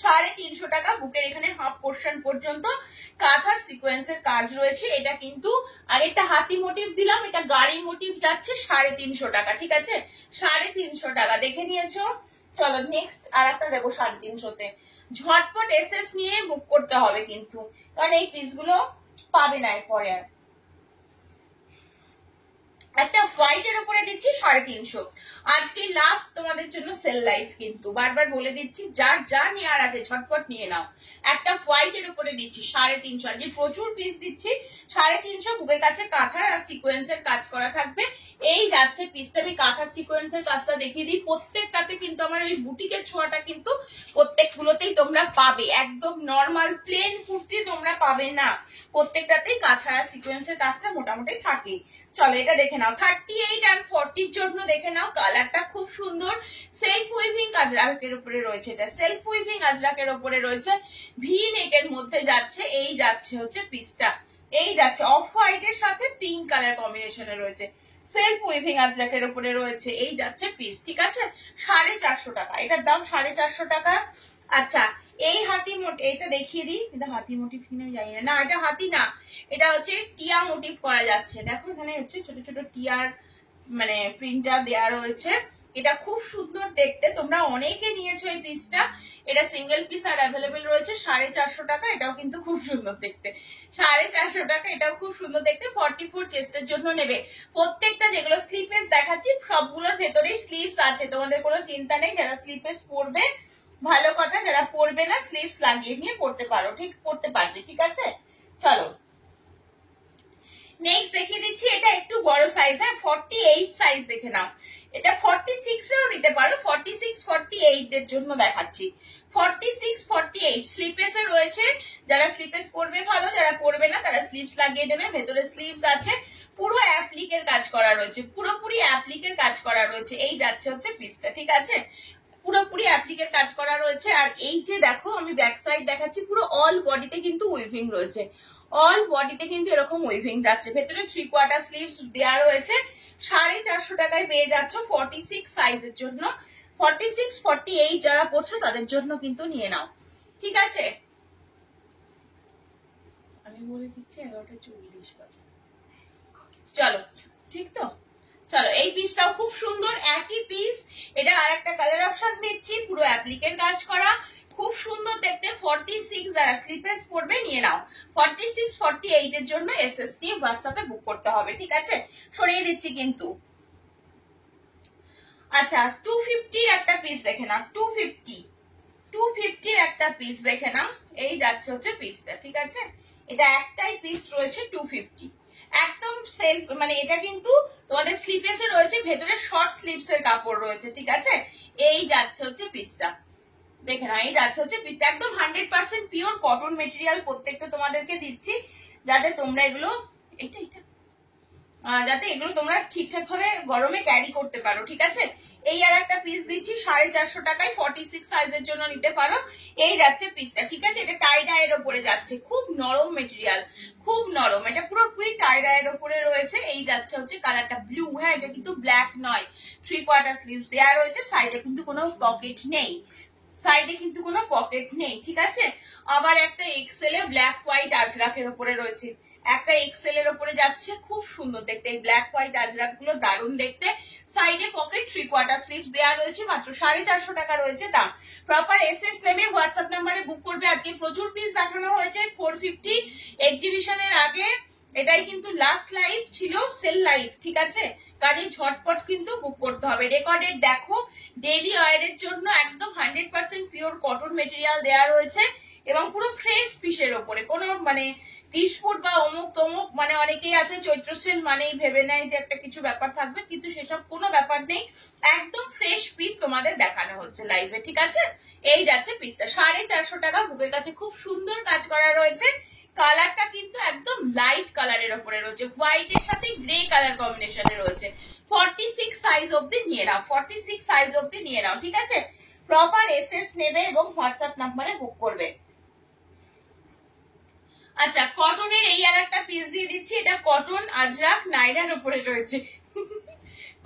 350 টাকা, বুকের এখানে হাফ পোর্শন পর্যন্ত কাঁথার সিকোয়েন্সের কাজ রয়েছে। এটা কিন্তু আরেকটা হাতি মোটিভ দিলাম, এটা গাড়ি মোটিভ যাচ্ছে 350 টাকা, ঠিক আছে, 350 টাকা, দেখে নিয়েছো। চলো নেক্সট আর একটা দেবো 350-তে, ঝটপট এসএস নিয়ে বুক করতে হবে কিন্তু, কারণ এই পিসগুলো পাবে না এরপরে আর। একটা হোয়াইটের উপরে দিচ্ছি 350, আজকে লাস্ট তোমাদের জন্য সেল লাইভ, কিন্তু বারবার বলে দিচ্ছি যার যা নেওয়ার আছে ঝটপট নিয়ে নাও। একটা হোয়াইটের উপরে দিচ্ছি 350, আজকে প্রচুর পিস দিচ্ছি 350। বুকের কাছে কাঁথার আর সিকোয়েন্সের কাজ করা থাকবে। এই যাচ্ছে পিসটা, আমি কাঁথার সিকোয়েন্সের কাজটা দেখিয়ে দিই। প্রত্যেকটাতে কিন্তু আমার ওই বুটিকের ছোঁয়াটা কিন্তু প্রত্যেকগুলোতেই তোমরা পাবে, একদম নর্মাল প্লেন কুর্তি তোমরা পাবে না, প্রত্যেকটাতেই কাঁথা আর সিকোয়েন্সের কাজটা মোটামুটি থাকে। চলো এটা দেখে নাও, 38 and 40 জন্য দেখে নাও, কালারটা খুব সুন্দর, সেলফ উইভিং আজরাকের উপরে রয়েছে, এটা সেলফ উইভিং আজরাকের উপরে রয়েছে, ভি নেকের মধ্যে যাচ্ছে। এই যাচ্ছে হচ্ছে পিসটা, এই যাচ্ছে অফ হোয়াইটের সাথে পিঙ্ক কালার কম্বিনেশনে রয়েছে, সেলফ উইভিং আজরাকের উপরে রয়েছে। এই যাচ্ছে পিস, ঠিক আছে, 450 টাকা, এটার দাম 450 টাকা। আচ্ছা, এই হাতি মোটিভ এটা দেখিয়ে দিই, এটা হাতি মোটিভ কিনা আমি জানি না, না এটা হাতি না, এটা হচ্ছে টিয়া মোটিভ করা যাচ্ছে। দেখো এখানে হচ্ছে ছোট ছোট টিয়ার মানে প্রিন্টার দেওয়া রয়েছে। এটা খুব সুন্দর দেখতে, তোমরা অনেকে নিয়েছো এই পিসটা। এটা সিঙ্গেল পিস আর অ্যাভেলেবেল রয়েছে 450 টাকা। এটাও কিন্তু খুব সুন্দর দেখতে, 450 টাকা। এটাও খুব সুন্দর দেখতে। 44 চেস্টের জন্য নেবে। প্রত্যেকটা যেগুলো স্লিপলেস দেখাচ্ছি সবগুলোর ভেতরেই স্লিভস আছে, তোমাদের কোনো চিন্তা নেই। যারা স্লিপলেস পরবে ভালো কথা, যারা পরবে না স্লিভস লাগিয়ে নিয়ে পড়তে পারো, ঠিক পড়তে পারবে, ঠিক আছে। চলো নেক্সট দেখিয়ে দিচ্ছি, এটা একটু বড় সাইজ, হ্যাঁ 48 সাইজ দেখে নাও। এটা 46 এরও নিতে পারো, 46 48 এর জন্য দেখাচ্ছি। 46 48 স্লিপলেস এ রয়েছে। যারা স্লিপলেস পরবে ভালো, যারা পরবে না তারা স্লিভস লাগিয়ে দেবে। ভেতরে স্লিভস আছে, পুরো অ্যাপ্লিকের কাজ করা রয়েছে, পুরোপুরি অ্যাপ্লিকের কাজ করা রয়েছে। এই যাচ্ছে হচ্ছে পিসটা, ঠিক আছে, পুরোপুরি অ্যাপ্লিকের কাজ করা রয়েছে। আর এই যে দেখো আমি ব্যাক সাইড দেখাচ্ছি, পুরো অল বডিতে কিন্তু উইভিং রয়েছে, অল বডিতে কিন্তু এরকম উইভিং যাচ্ছে। ভেতরে 3/4 স্লিভস দেওয়া রয়েছে। 450 টাকায় পেয়ে যাচ্ছ 46 সাইজের জন্য। 46 48 যারা পড়ছো তাদের জন্য কিন্তু নিয়ে নাও, ঠিক আছে। আমি বলে দিচ্ছি 11:40 বাজে। চলো ঠিক তো, চলো এই পিসটাও খুব সুন্দর, একই পিস। এটা আর একটা কালার অপশন দিচ্ছি, পুরো অ্যাপ্লিকের কাজ করা, খুব সুন্দর দেখতে। 46 যারা স্লিপলেস পরবে নিয়ে নাও। 46 48 এর জন্য এসএস নিয়ে হোয়াটসঅ্যাপে বুক করতে হবে, ঠিক আছে। সরিয়ে দিচ্ছি কিন্তু। আচ্ছা 250 এর একটা পিস দেখে নাও, 250 এর একটা পিস দেখে নাও। এই যাচ্ছে হচ্ছে পিসটা, ঠিক আছে। এটা একটাই পিস রয়েছে 250, একদম সেলফ, মানে এটা কিন্তু তোমাদের স্লিপলেস এ রয়েছে, ভেতরে শর্ট স্লিভস এর কাপড় রয়েছে, ঠিক আছে। এই যাচ্ছে হচ্ছে পিসটা, দেখে না, এই যাচ্ছে হচ্ছে পিসটা। একদম 100% পিওর কটন মেটেরিয়াল প্রত্যেকটা তোমাদেরকে দিচ্ছি, যাতে তোমরা এগুলো এটা এটা যাতে এগুলো তোমরা ঠিকঠাক ভাবে গরমে ক্যারি করতে পারো, ঠিক আছে। এই আর একটা পিস দিচ্ছি 450 টাকায়, 46 সাইজের জন্য নিতে পারো। এই যাচ্ছে পিসটা, ঠিক আছে। এটা টাই ডাইয়ের ওপরে যাচ্ছে, খুব নরম মেটেরিয়াল, খুব নরম। এটা পুরোপুরি টাই ডাইয়ের ওপরে রয়েছে। এই যাচ্ছে হচ্ছে কালারটা ব্লু, হ্যাঁ এটা কিন্তু ব্ল্যাক নয়। 3/4 স্লিভস দেওয়া রয়েছে, সাইডে কিন্তু কোনো পকেট নেই, সাইডে কিন্তু কোনো পকেট নেই, ঠিক আছে। আবার একটা এক্সেল এ ব্ল্যাক হোয়াইট আজরাকের ওপরে রয়েছে, একটা এক্সেল এর ওপরে যাচ্ছে, খুব সুন্দর দেখতে। এই ব্ল্যাক হোয়াইট আজরাক গুলো দারুণ দেখতে। সাইডে পকেট, 3/4 স্লিভস দেওয়া রয়েছে, মাত্র 450 টাকা রয়েছে দাম। প্রপার এসএস নেমে হোয়াটসঅ্যাপ নাম্বারে বুক করবে। আজকে প্রচুর পিস দেখানো হয়েছে, 450 এক্সিবিশনের আগে এটাই কিন্তু লাস্ট লাইভ ছিল, সেল লাইভ, ঠিক আছে। কাজে ঝটপট কিন্তু বুক করতে হবে। রেকর্ডেড দেখো, ডেইলি ওয়্যারের জন্য একদম 100% পিওর কটন মেটেরিয়াল দেওয়া রয়েছে, এবং পুরো ফ্রেশ পিসের ওপরে কোনো মানে টিসপুট বা অমুক তমুক, মানে অনেকেই আছে চৈত্র সেল মানেই ভেবে নেয় যে একটা কিছু ব্যাপার থাকবে, কিন্তু সেসব কোনো ব্যাপার নেই। একদম ফ্রেশ পিস তোমাদের দেখানো হচ্ছে লাইভে, ঠিক আছে। এই যাচ্ছে পিসটা 450 টাকা। বুকের কাছে খুব সুন্দর কাজ করা রয়েছে। কালারটা কিন্তু একদম লাইট কালারের ওপরে রয়েছে, হোয়াইট এর সাথে গ্রে কালার কম্বিনেশনে রয়েছে। 46 সাইজ অবধি নিয়ে নাও, 46 সাইজ অবধি নিয়ে নাও, ঠিক আছে। প্রপার এসএস নেবে এবং হোয়াটসঅ্যাপ নাম্বারে বুক করবে। আচ্ছা কটনের এই আর একটা পিস দিয়ে দিচ্ছি, এটা কটন আজরাক নাইরার উপরে রয়েছে,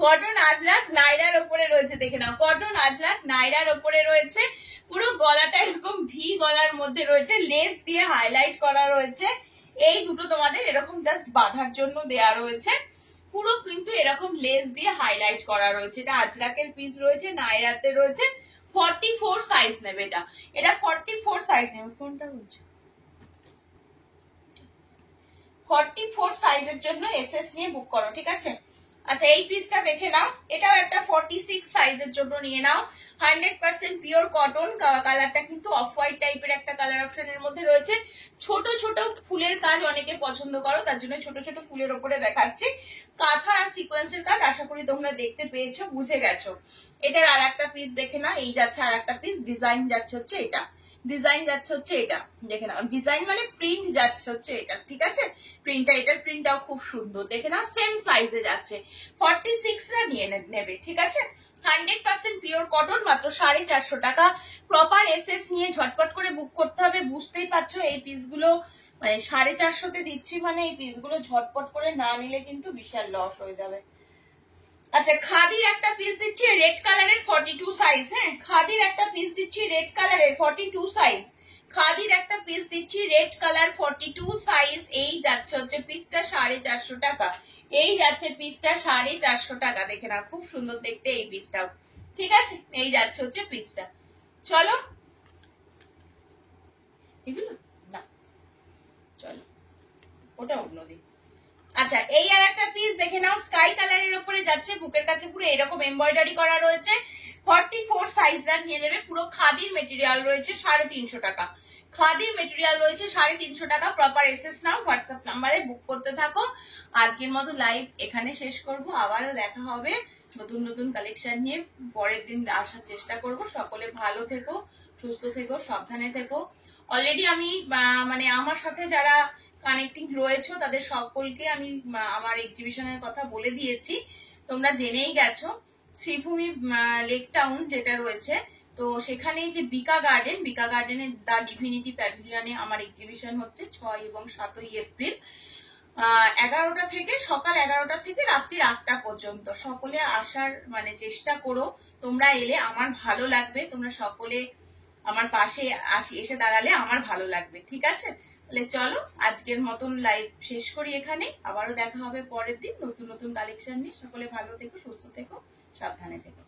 কটন আজরাক নাইরার উপরে রয়েছে, দেখে নাও। কটন আজরাক নাইরার উপরে রয়েছে, পুরো গলাটা এরকম ভি গলার মধ্যে রয়েছে, লেস দিয়ে হাইলাইট করা রয়েছে। এই দুটো তোমাদের এরকম জাস্ট বাঁধার জন্য দেয়া রয়েছে, পুরো কিন্তু এরকম লেস দিয়ে হাইলাইট করা রয়েছে। এটা আজরাকের পিস রয়েছে, নাইরাতে রয়েছে। 44 সাইজ নেবে এটা, এটা 44 সাইজ নেবে। কোনটা বলছো? 44 সাইজের জন্য এসএস নিয়ে বুক করো, ঠিক আছে। আচ্ছা এই পিসটা দেখে নাও, এটাও একটা 46 সাইজের জন্য নিয়ে নাও। 100% পিওর কটন, কালারটা কিন্তু অফ হোয়াইট টাইপের একটা কালার অপশনের মধ্যে রয়েছে। ছোট ছোট ফুলের কাজ অনেকে পছন্দ করো, তার জন্য ছোট ছোট ফুলের ওপরে দেখাচ্ছি। কাঁথা আর সিকোয়েন্সের কাজ আশা করি তোমরা দেখতে পেয়েছো, বুঝে গেছো। এটার আর একটা পিস দেখে নাও, এই যাচ্ছে আর একটা পিস, ডিজাইন যাচ্ছে হচ্ছে এটা, ডিজাইন যাচ্ছে হচ্ছে এটা, দেখে নাও। ডিজাইন মানে প্রিন্ট যাচ্ছে হচ্ছে এটা, ঠিক আছে। প্রিন্টটা, এটার প্রিন্টটাও খুব সুন্দর, দেখে নাও। সেম সাইজে যাচ্ছে, 46টা নিয়ে নেবে, ঠিক আছে। 100% পিওর কটন, মাত্র 450 টাকা। প্রপার এসএস নিয়ে ঝটপট করে বুক করতে হবে। বুঝতেই পারছো এই পিসগুলো মানে 450 দিচ্ছি, মানে এই পিসগুলো ঝটপট করে না নিলে কিন্তু বিশাল লস হয়ে যাবে। আচ্ছা, খাদির একটা পিস দিচ্ছি রেড কালারের 42 সাইজ। হ্যাঁ, খাদির একটা পিস দিচ্ছি রেড কালারের 42 সাইজ। খাদির একটা পিস দিচ্ছি রেড কালার 42 সাইজ। এই যাচ্ছে হচ্ছে পিসটা 450 টাকা। এই যাচ্ছে পিসটা 450 টাকা। দেখে না, খুব সুন্দর দেখতে এই পিসটাও। ঠিক আছে, এই যাচ্ছে হচ্ছে পিসটা। চলো এগুলো না, চলো ওটা অন্যদিন। আচ্ছা, এই আর একটা পিস দেখে নাও, স্কাই কালারের উপরে যাচ্ছে, বুকের কাছে পুরো এরকম এমব্রয়ডারি করা রয়েছে। 44 সাইজটা নিয়ে নেবে। পুরো খাদির মেটেরিয়াল রয়েছে, 350 টাকা। খাদির মেটেরিয়াল রয়েছে 350 টাকা। প্রপার এসএস নাও, হোয়াটসঅ্যাপ নাম্বারে বুক করতে থাকো। আজকের মতো লাইভ এখানে শেষ করব। আবারও দেখা হবে নতুন নতুন কালেকশন নিয়ে। পরের দিন আসার চেষ্টা করব। সকলে ভালো থেকো, সুস্থ থেকো, সাবধানে থেকো। অলরেডি আমি মানে আমার সাথে যারা কানেক্টিং রয়েছে তাদের সকলকে আমি আমার এক্সিবিশনের কথা বলে দিয়েছি, তোমরা জেনেই গেছো। শ্রীভূমি লেক টাউন যেটা রয়েছে, তো সেখানেই যে বিকা গার্ডেনের দা ডিভিনিটি প্যাভিলিয়নে আমার এক্সিবিশন হচ্ছে 6 এবং 7 এপ্রিল। 11টা থেকে, সকাল 11টা থেকে রাত্রি 8টা পর্যন্ত। সকলে আসার মানে চেষ্টা করো। তোমরা এলে আমার ভালো লাগবে, তোমরা সকলে আমার পাশে এসে দাঁড়ালে আমার ভালো লাগবে। ঠিক আছে, তাহলে চলো আজকের মতন লাইভ শেষ করি এখানে। আবারও দেখা হবে পরের দিন নতুন নতুন কালেকশন নিয়ে। সকলে ভালো থেকো, সুস্থ থেকো, সাবধানে থেকো।